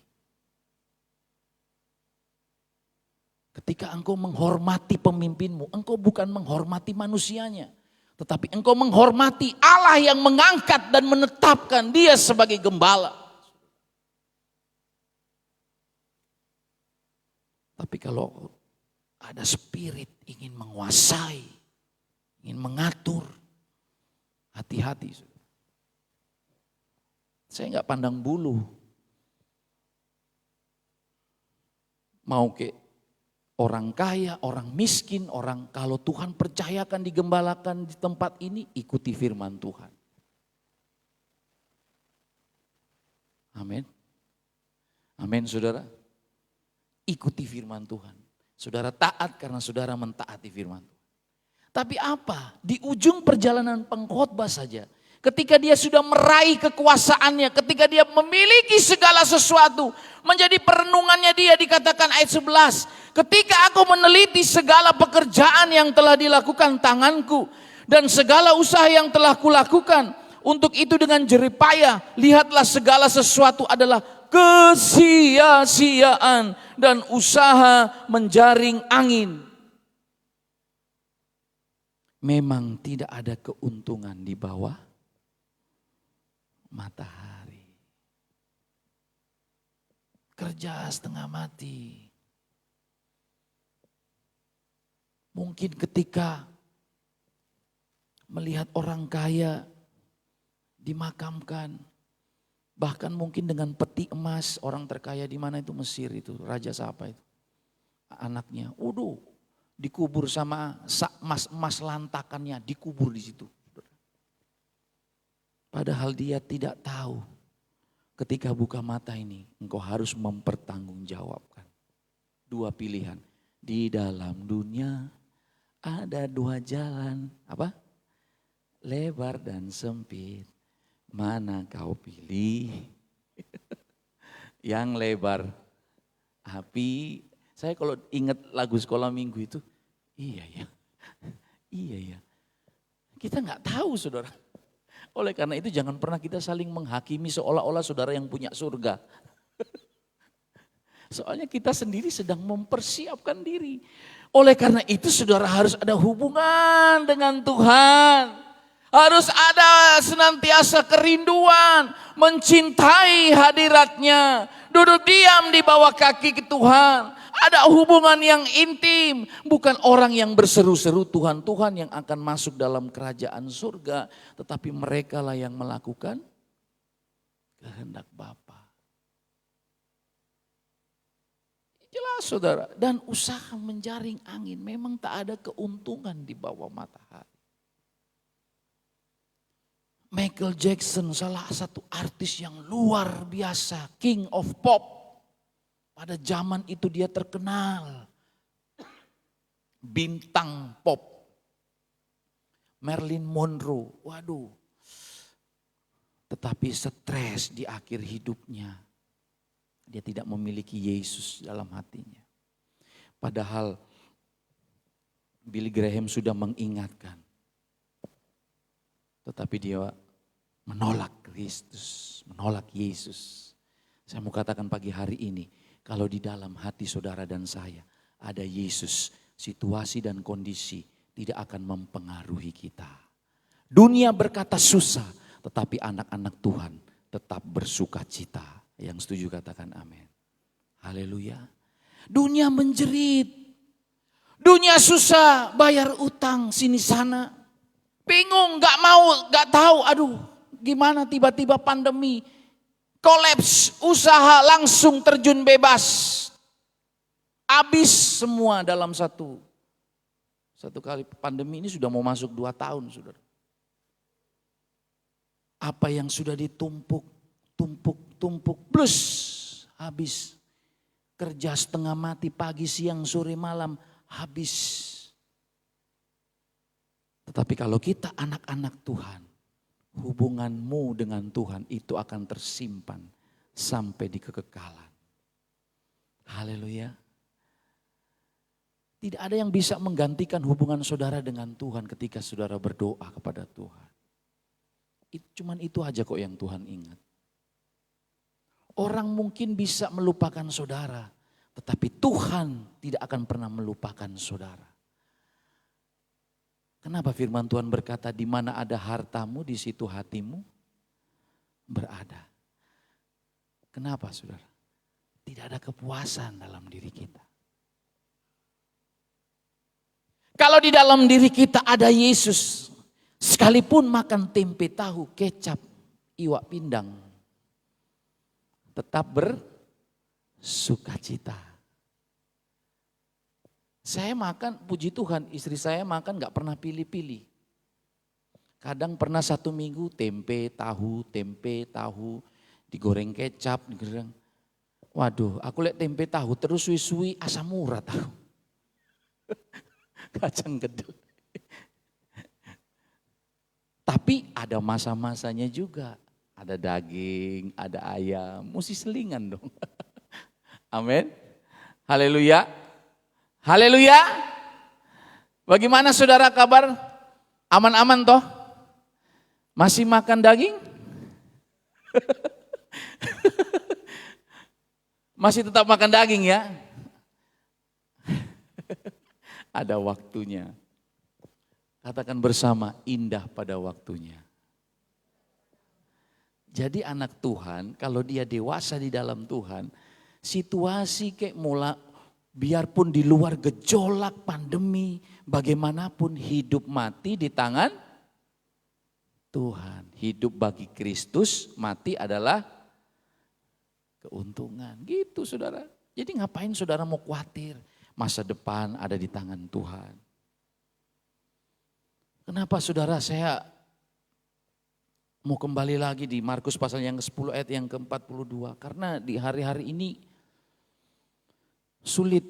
Ketika engkau menghormati pemimpinmu, engkau bukan menghormati manusianya. Tetapi engkau menghormati Allah yang mengangkat dan menetapkan dia sebagai gembala. Tapi kalau ada spirit ingin menguasai, ingin mengatur, hati-hati. Saya nggak pandang bulu. Mau ke orang kaya, orang miskin, orang kalau Tuhan percayakan digembalakan di tempat ini, ikuti firman Tuhan. Amin. Amin saudara. Ikuti firman Tuhan. Saudara taat karena saudara mentaati firman Tuhan. Tapi apa? Di ujung perjalanan pengkhotbah saja. Ketika dia sudah meraih kekuasaannya, ketika dia memiliki segala sesuatu, menjadi perenungannya dia dikatakan ayat 11. Ketika aku meneliti segala pekerjaan yang telah dilakukan tanganku dan segala usaha yang telah kulakukan, untuk itu dengan jeripayah, lihatlah segala sesuatu adalah kesia-siaan dan usaha menjaring angin. Memang tidak ada keuntungan di bawah matahari. Kerja setengah mati. Mungkin ketika melihat orang kaya dimakamkan, bahkan mungkin dengan peti emas, orang terkaya di mana itu Mesir itu, raja siapa itu? Anaknya, dikubur sama emas lantakannya, dikubur di situ. Padahal dia tidak tahu ketika buka mata ini engkau harus mempertanggungjawabkan. Dua pilihan, di dalam dunia ada dua jalan, apa? Lebar dan sempit, mana kau pilih? Yang lebar, api. Saya kalau ingat lagu sekolah minggu itu, iya ya. Kita nggak tahu saudara. Oleh karena itu jangan pernah kita saling menghakimi seolah-olah saudara yang punya surga. Soalnya kita sendiri sedang mempersiapkan diri. Oleh karena itu saudara harus ada hubungan dengan Tuhan. Harus ada senantiasa kerinduan, mencintai hadiratnya. Duduk diam di bawah kaki Tuhan. Ada hubungan yang intim, bukan orang yang berseru-seru Tuhan yang akan masuk dalam kerajaan surga, tetapi mereka lah yang melakukan kehendak Bapa. Jelas saudara, dan usaha menjaring angin memang tak ada keuntungan di bawah matahari. Michael Jackson salah satu artis yang luar biasa, King of Pop. Pada zaman itu dia terkenal, bintang pop. Marilyn Monroe, tetapi stres di akhir hidupnya. Dia tidak memiliki Yesus dalam hatinya. Padahal Billy Graham sudah mengingatkan. Tetapi dia menolak Kristus, menolak Yesus. Saya mau katakan pagi hari ini, kalau di dalam hati saudara dan saya ada Yesus, situasi dan kondisi tidak akan mempengaruhi kita. Dunia berkata susah, tetapi anak-anak Tuhan tetap bersuka cita. Yang setuju katakan amin. Haleluya. Dunia menjerit. Dunia susah, bayar utang sini sana. Bingung, gak mau, gak tahu. Gimana tiba-tiba pandemi. Kolaps, usaha langsung terjun bebas. Habis semua dalam satu kali pandemi ini sudah mau masuk 2 tahun saudara. Apa yang sudah ditumpuk, plus habis. Kerja setengah mati pagi, siang, sore, malam habis. Tetapi kalau kita anak-anak Tuhan, hubunganmu dengan Tuhan itu akan tersimpan sampai di kekekalan. Haleluya. Tidak ada yang bisa menggantikan hubungan saudara dengan Tuhan ketika saudara berdoa kepada Tuhan. Cuman itu aja kok yang Tuhan ingat. Orang mungkin bisa melupakan saudara, tetapi Tuhan tidak akan pernah melupakan saudara. Kenapa firman Tuhan berkata, di mana ada hartamu, di situ hatimu berada. Kenapa saudara? Tidak ada kepuasan dalam diri kita. Kalau di dalam diri kita ada Yesus, Sekalipun makan tempe, tahu, kecap, iwak pindang, tetap bersukacita. Saya makan, puji Tuhan, istri saya makan gak pernah pilih-pilih. Kadang pernah 1 minggu tempe, tahu, digoreng kecap, digoreng. Waduh, aku lihat tempe tahu terus suwi-suwi asam urat tahu. Kacang gedel. Tapi ada masa-masanya juga. Ada daging, ada ayam, mesti selingan dong. Amin. Haleluya. Haleluya. Bagaimana saudara kabar? Aman-aman toh? Masih makan daging? Masih tetap makan daging ya? Ada waktunya. Katakan bersama, indah pada waktunya. Jadi anak Tuhan, kalau dia dewasa di dalam Tuhan, situasi kayak biarpun di luar gejolak pandemi, bagaimanapun hidup mati di tangan Tuhan. Hidup bagi Kristus, mati adalah keuntungan. Gitu saudara. Jadi ngapain saudara mau khawatir? Masa depan ada di tangan Tuhan. Kenapa saudara saya mau kembali lagi di Markus pasal yang ke-10 ayat yang ke-42. Karena di hari-hari ini sulit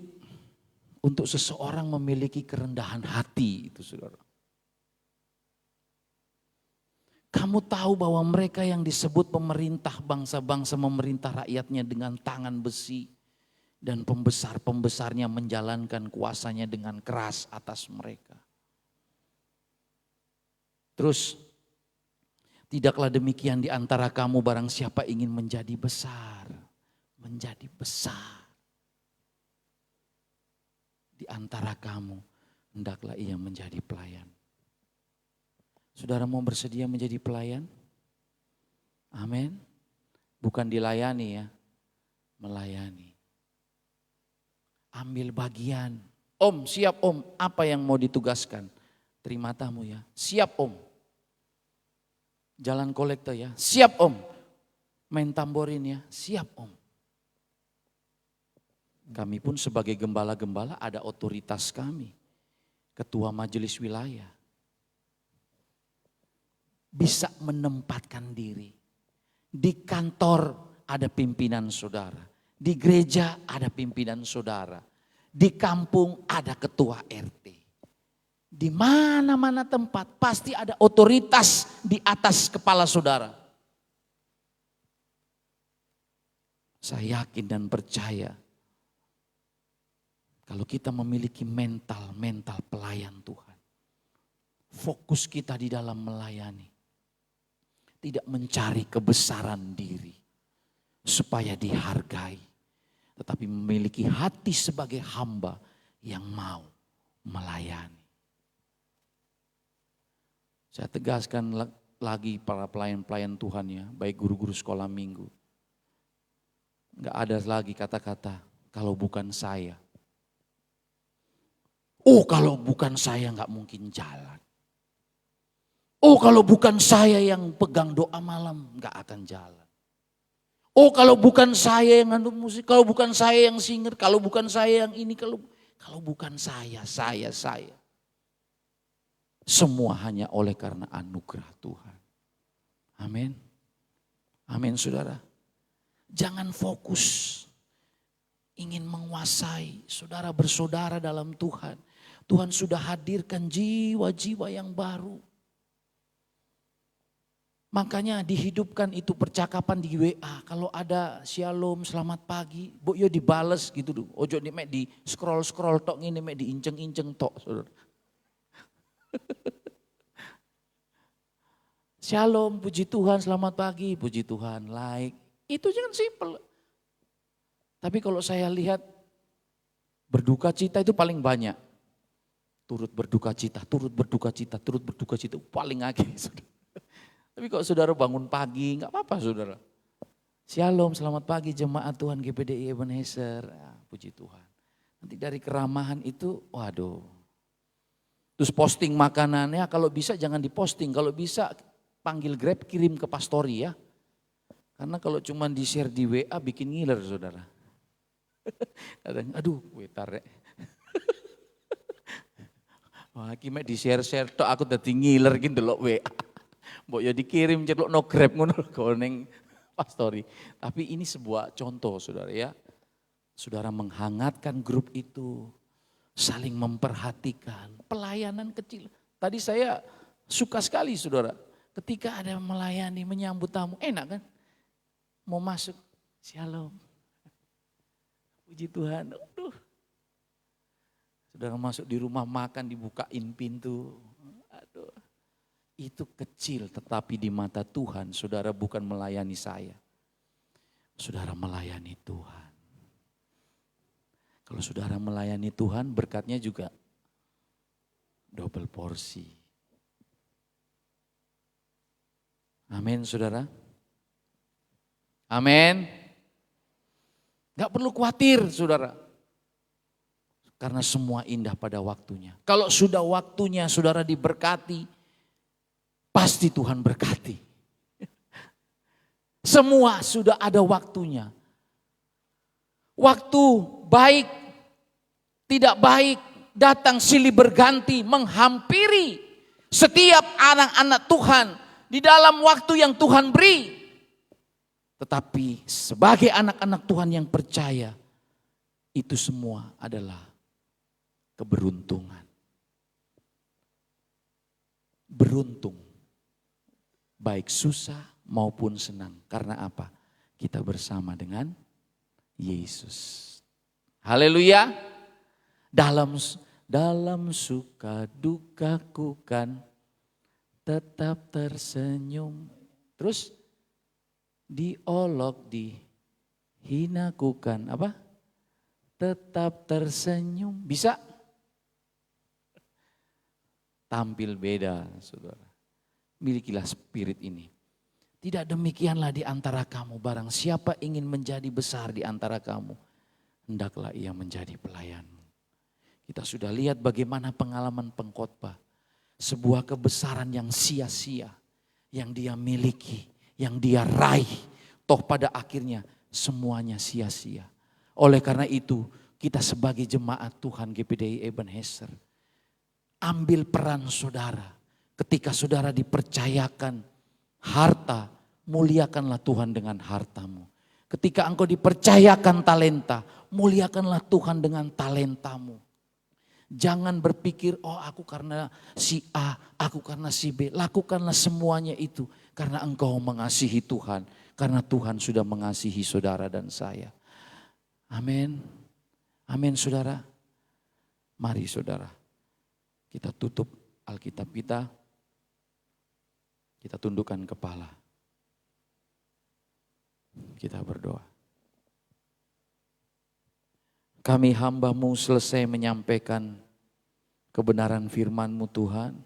untuk seseorang memiliki kerendahan hati itu saudara. Kamu tahu bahwa mereka yang disebut pemerintah bangsa-bangsa memerintah rakyatnya dengan tangan besi. Dan pembesar-pembesarnya menjalankan kuasanya dengan keras atas mereka. Terus, tidaklah demikian di antara kamu barang siapa ingin menjadi besar. Menjadi besar. Di antara kamu, hendaklah ia menjadi pelayan. Saudara mau bersedia menjadi pelayan? Amin. Bukan dilayani ya, melayani. Ambil bagian. Om, siap om, apa yang mau ditugaskan? Terima tamu ya, siap om. Jalan kolektor ya, siap om. Main tamborin ya, siap om. Kami pun sebagai gembala-gembala ada otoritas kami. Ketua majelis wilayah. Bisa menempatkan diri. Di kantor ada pimpinan saudara. Di gereja ada pimpinan saudara. Di kampung ada ketua RT. Di mana-mana tempat pasti ada otoritas di atas kepala saudara. Saya yakin dan percaya kalau kita memiliki mental pelayan Tuhan. Fokus kita di dalam melayani. Tidak mencari kebesaran diri supaya dihargai. Tetapi memiliki hati sebagai hamba yang mau melayani. Saya tegaskan lagi para pelayan-pelayan Tuhan ya, baik guru-guru sekolah minggu. Enggak ada lagi kata-kata kalau bukan saya. Oh kalau bukan saya enggak mungkin jalan. Oh kalau bukan saya yang pegang doa malam enggak akan jalan. Oh kalau bukan saya yang ngandung musik, kalau bukan saya yang singer, kalau bukan saya yang ini, kalau bukan saya. Semua hanya oleh karena anugerah Tuhan. Amin. Amin saudara. Jangan fokus ingin menguasai saudara bersaudara dalam Tuhan. Tuhan sudah hadirkan jiwa-jiwa yang baru. Makanya dihidupkan itu percakapan di WA. Kalau ada shalom, selamat pagi, bo yo dibales gitu tuh. Ojo nih mek di scroll tok ngene mek diinceng-inceng tok, saudara. Shalom, puji Tuhan, selamat pagi, puji Tuhan, like. Itu jangan simple. Tapi kalau saya lihat berduka cita itu paling banyak. Turut berduka cita, paling akhir. Tapi kalau saudara bangun pagi, enggak apa-apa saudara. Shalom, selamat pagi jemaat Tuhan GPDI Ebenezer. Ya, puji Tuhan. Nanti dari keramahan itu, waduh. Terus posting makanannya, kalau bisa jangan diposting, kalau bisa panggil Grab kirim ke pastori ya. Karena kalau cuma di-share di WA bikin ngiler saudara. Kadang, aduh wetar rek. Wah, kime di-share-share tok aku dadi ngiler ki ndelok WA. Mbok ya dikirim celuk no Grab ngono kok ning pastori. Tapi ini sebuah contoh saudara ya. Saudara menghangatkan grup itu, saling memperhatikan, pelayanan kecil. Tadi saya suka sekali saudara, ketika ada melayani, menyambut tamu, enak kan? Mau masuk, shalom. Puji Tuhan, aduh. Saudara masuk di rumah makan, dibukain pintu. Aduh. Itu kecil tetapi di mata Tuhan, saudara bukan melayani saya. Saudara melayani Tuhan. Kalau saudara melayani Tuhan, berkatnya juga double porsi. Amin saudara. Amin. Gak perlu khawatir saudara. Karena semua indah pada waktunya. Kalau sudah waktunya saudara diberkati, pasti Tuhan berkati. Semua sudah ada waktunya. Waktu baik, tidak baik, datang silih berganti, menghampiri setiap anak-anak Tuhan di dalam waktu yang Tuhan beri. Tetapi sebagai anak-anak Tuhan yang percaya, itu semua adalah keberuntungan. Beruntung, baik susah maupun senang. Karena apa? Kita bersama dengan Yesus. Haleluya. Dalam suka dukaku kan tetap tersenyum. Terus diolok, dihinaku kan apa? Tetap tersenyum. Bisa? Tampil beda saudara. Milikilah spirit ini. Tidak demikianlah di antara kamu, barang siapa ingin menjadi besar di antara kamu, hendaklah ia menjadi pelayanmu. Kita sudah lihat bagaimana pengalaman pengkhotbah. Sebuah kebesaran yang sia-sia, yang dia miliki, yang dia raih. Toh pada akhirnya semuanya sia-sia. Oleh karena itu kita sebagai jemaat Tuhan GPDI Ebenezer, ambil peran saudara. Ketika saudara dipercayakan harta, muliakanlah Tuhan dengan hartamu. Ketika engkau dipercayakan talenta, muliakanlah Tuhan dengan talentamu. Jangan berpikir, oh aku karena si A, aku karena si B. Lakukanlah semuanya itu karena engkau mengasihi Tuhan. Karena Tuhan sudah mengasihi saudara dan saya. Amin. Amin saudara. Mari saudara, kita tutup Alkitab kita. Kita tundukkan kepala. Kita berdoa. Kami hamba-Mu selesai menyampaikan kebenaran firman-Mu Tuhan.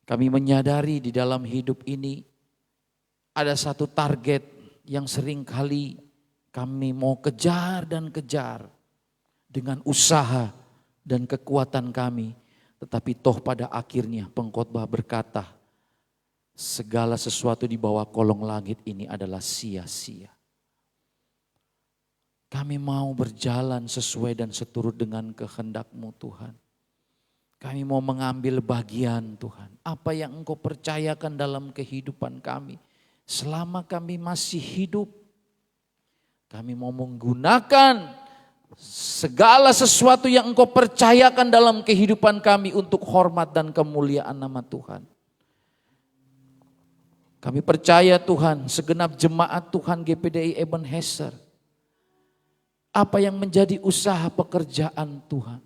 Kami menyadari di dalam hidup ini ada satu target yang sering kali kami mau kejar dan kejar dengan usaha dan kekuatan kami. Tetapi toh pada akhirnya pengkhotbah berkata, segala sesuatu di bawah kolong langit ini adalah sia-sia. Kami mau berjalan sesuai dan seturut dengan kehendak-Mu Tuhan. Kami mau mengambil bagian Tuhan. Apa yang Engkau percayakan dalam kehidupan kami. Selama kami masih hidup. Kami mau menggunakan segala sesuatu yang Engkau percayakan dalam kehidupan kami untuk hormat dan kemuliaan nama Tuhan. Kami percaya Tuhan, segenap jemaat Tuhan GPDI Ebenezer. Apa yang menjadi usaha pekerjaan Tuhan.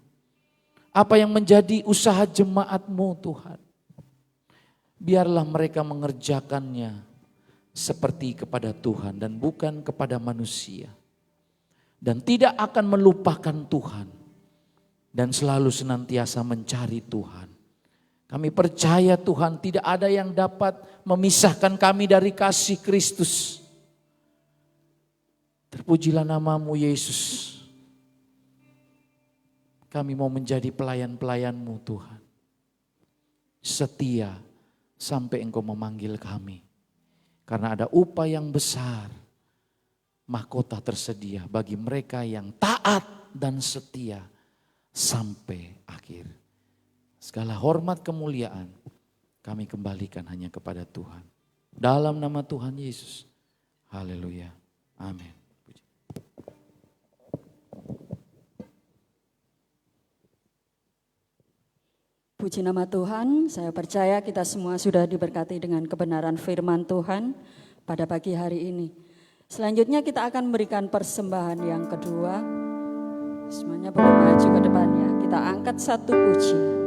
Apa yang menjadi usaha jemaat-Mu Tuhan. Biarlah mereka mengerjakannya seperti kepada Tuhan dan bukan kepada manusia. Dan tidak akan melupakan Tuhan. Dan selalu senantiasa mencari Tuhan. Kami percaya Tuhan tidak ada yang dapat memisahkan kami dari kasih Kristus. Terpujilah nama-Mu Yesus. Kami mau menjadi pelayan-pelayan-Mu Tuhan. Setia sampai Engkau memanggil kami. Karena ada upah yang besar. Mahkota tersedia bagi mereka yang taat dan setia sampai akhir. Segala hormat kemuliaan kami kembalikan hanya kepada Tuhan. Dalam nama Tuhan Yesus. Haleluya. Amin. Puji nama Tuhan, saya percaya kita semua sudah diberkati dengan kebenaran firman Tuhan pada pagi hari ini. Selanjutnya kita akan memberikan persembahan yang kedua. Semuanya boleh maju ke depannya. Kita angkat satu pujian.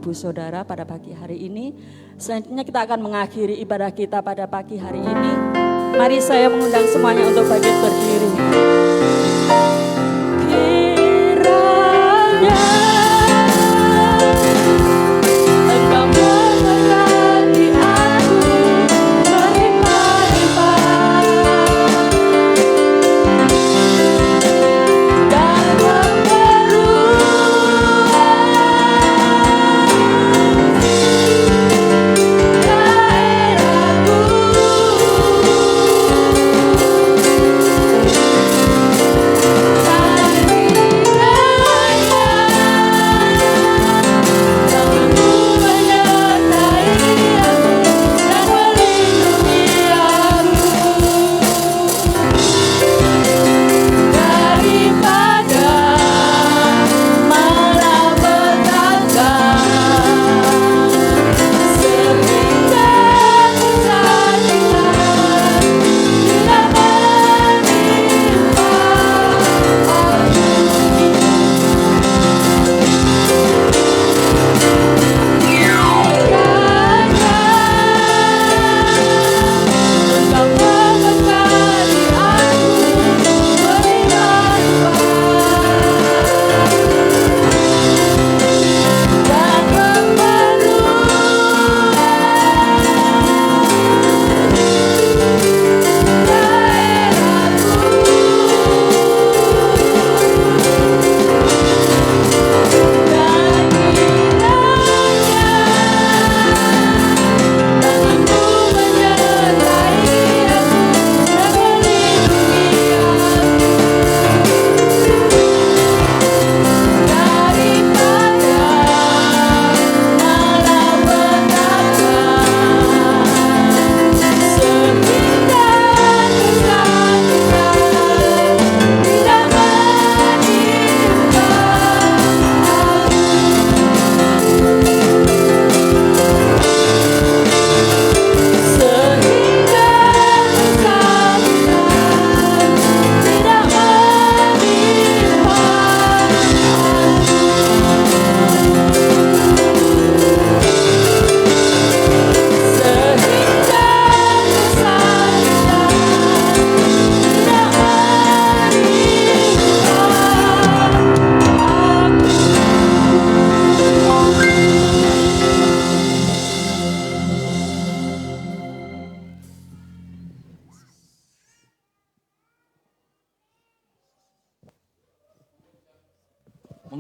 Ibu Saudara pada pagi hari ini. Selanjutnya kita akan mengakhiri ibadah kita pada pagi hari ini. Mari saya mengundang semuanya untuk bangkit berdiri. Kiranya Engkau memberkati aku berlimpah-limpah dan memperluas daerahku.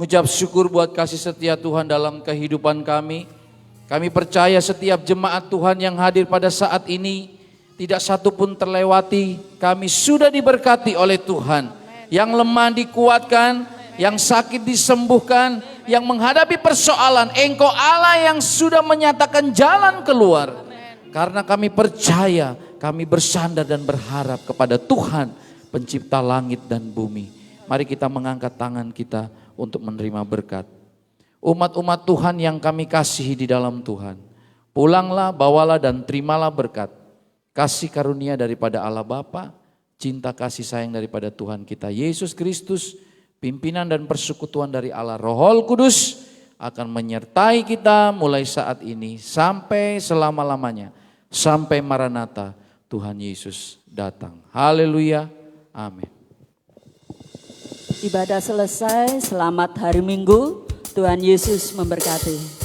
mengucap syukur buat kasih setia Tuhan dalam kehidupan kami. Kami percaya setiap jemaat Tuhan yang hadir pada saat ini tidak satu pun terlewati. Kami sudah diberkati oleh Tuhan. Yang lemah dikuatkan, yang sakit disembuhkan, yang menghadapi persoalan, Engkau Allah yang sudah menyatakan jalan keluar. Karena kami percaya, kami bersandar dan berharap kepada Tuhan, pencipta langit dan bumi. Mari kita mengangkat tangan kita untuk menerima berkat. Umat-umat Tuhan yang kami kasihi di dalam Tuhan, pulanglah, bawalah dan terimalah berkat. Kasih karunia daripada Allah Bapa, cinta kasih sayang daripada Tuhan kita Yesus Kristus, pimpinan dan persekutuan dari Allah Roh Kudus akan menyertai kita mulai saat ini sampai selama-lamanya. Sampai Maranatha Tuhan Yesus datang. Haleluya. Amin. Ibadah selesai, selamat hari Minggu. Tuhan Yesus memberkati.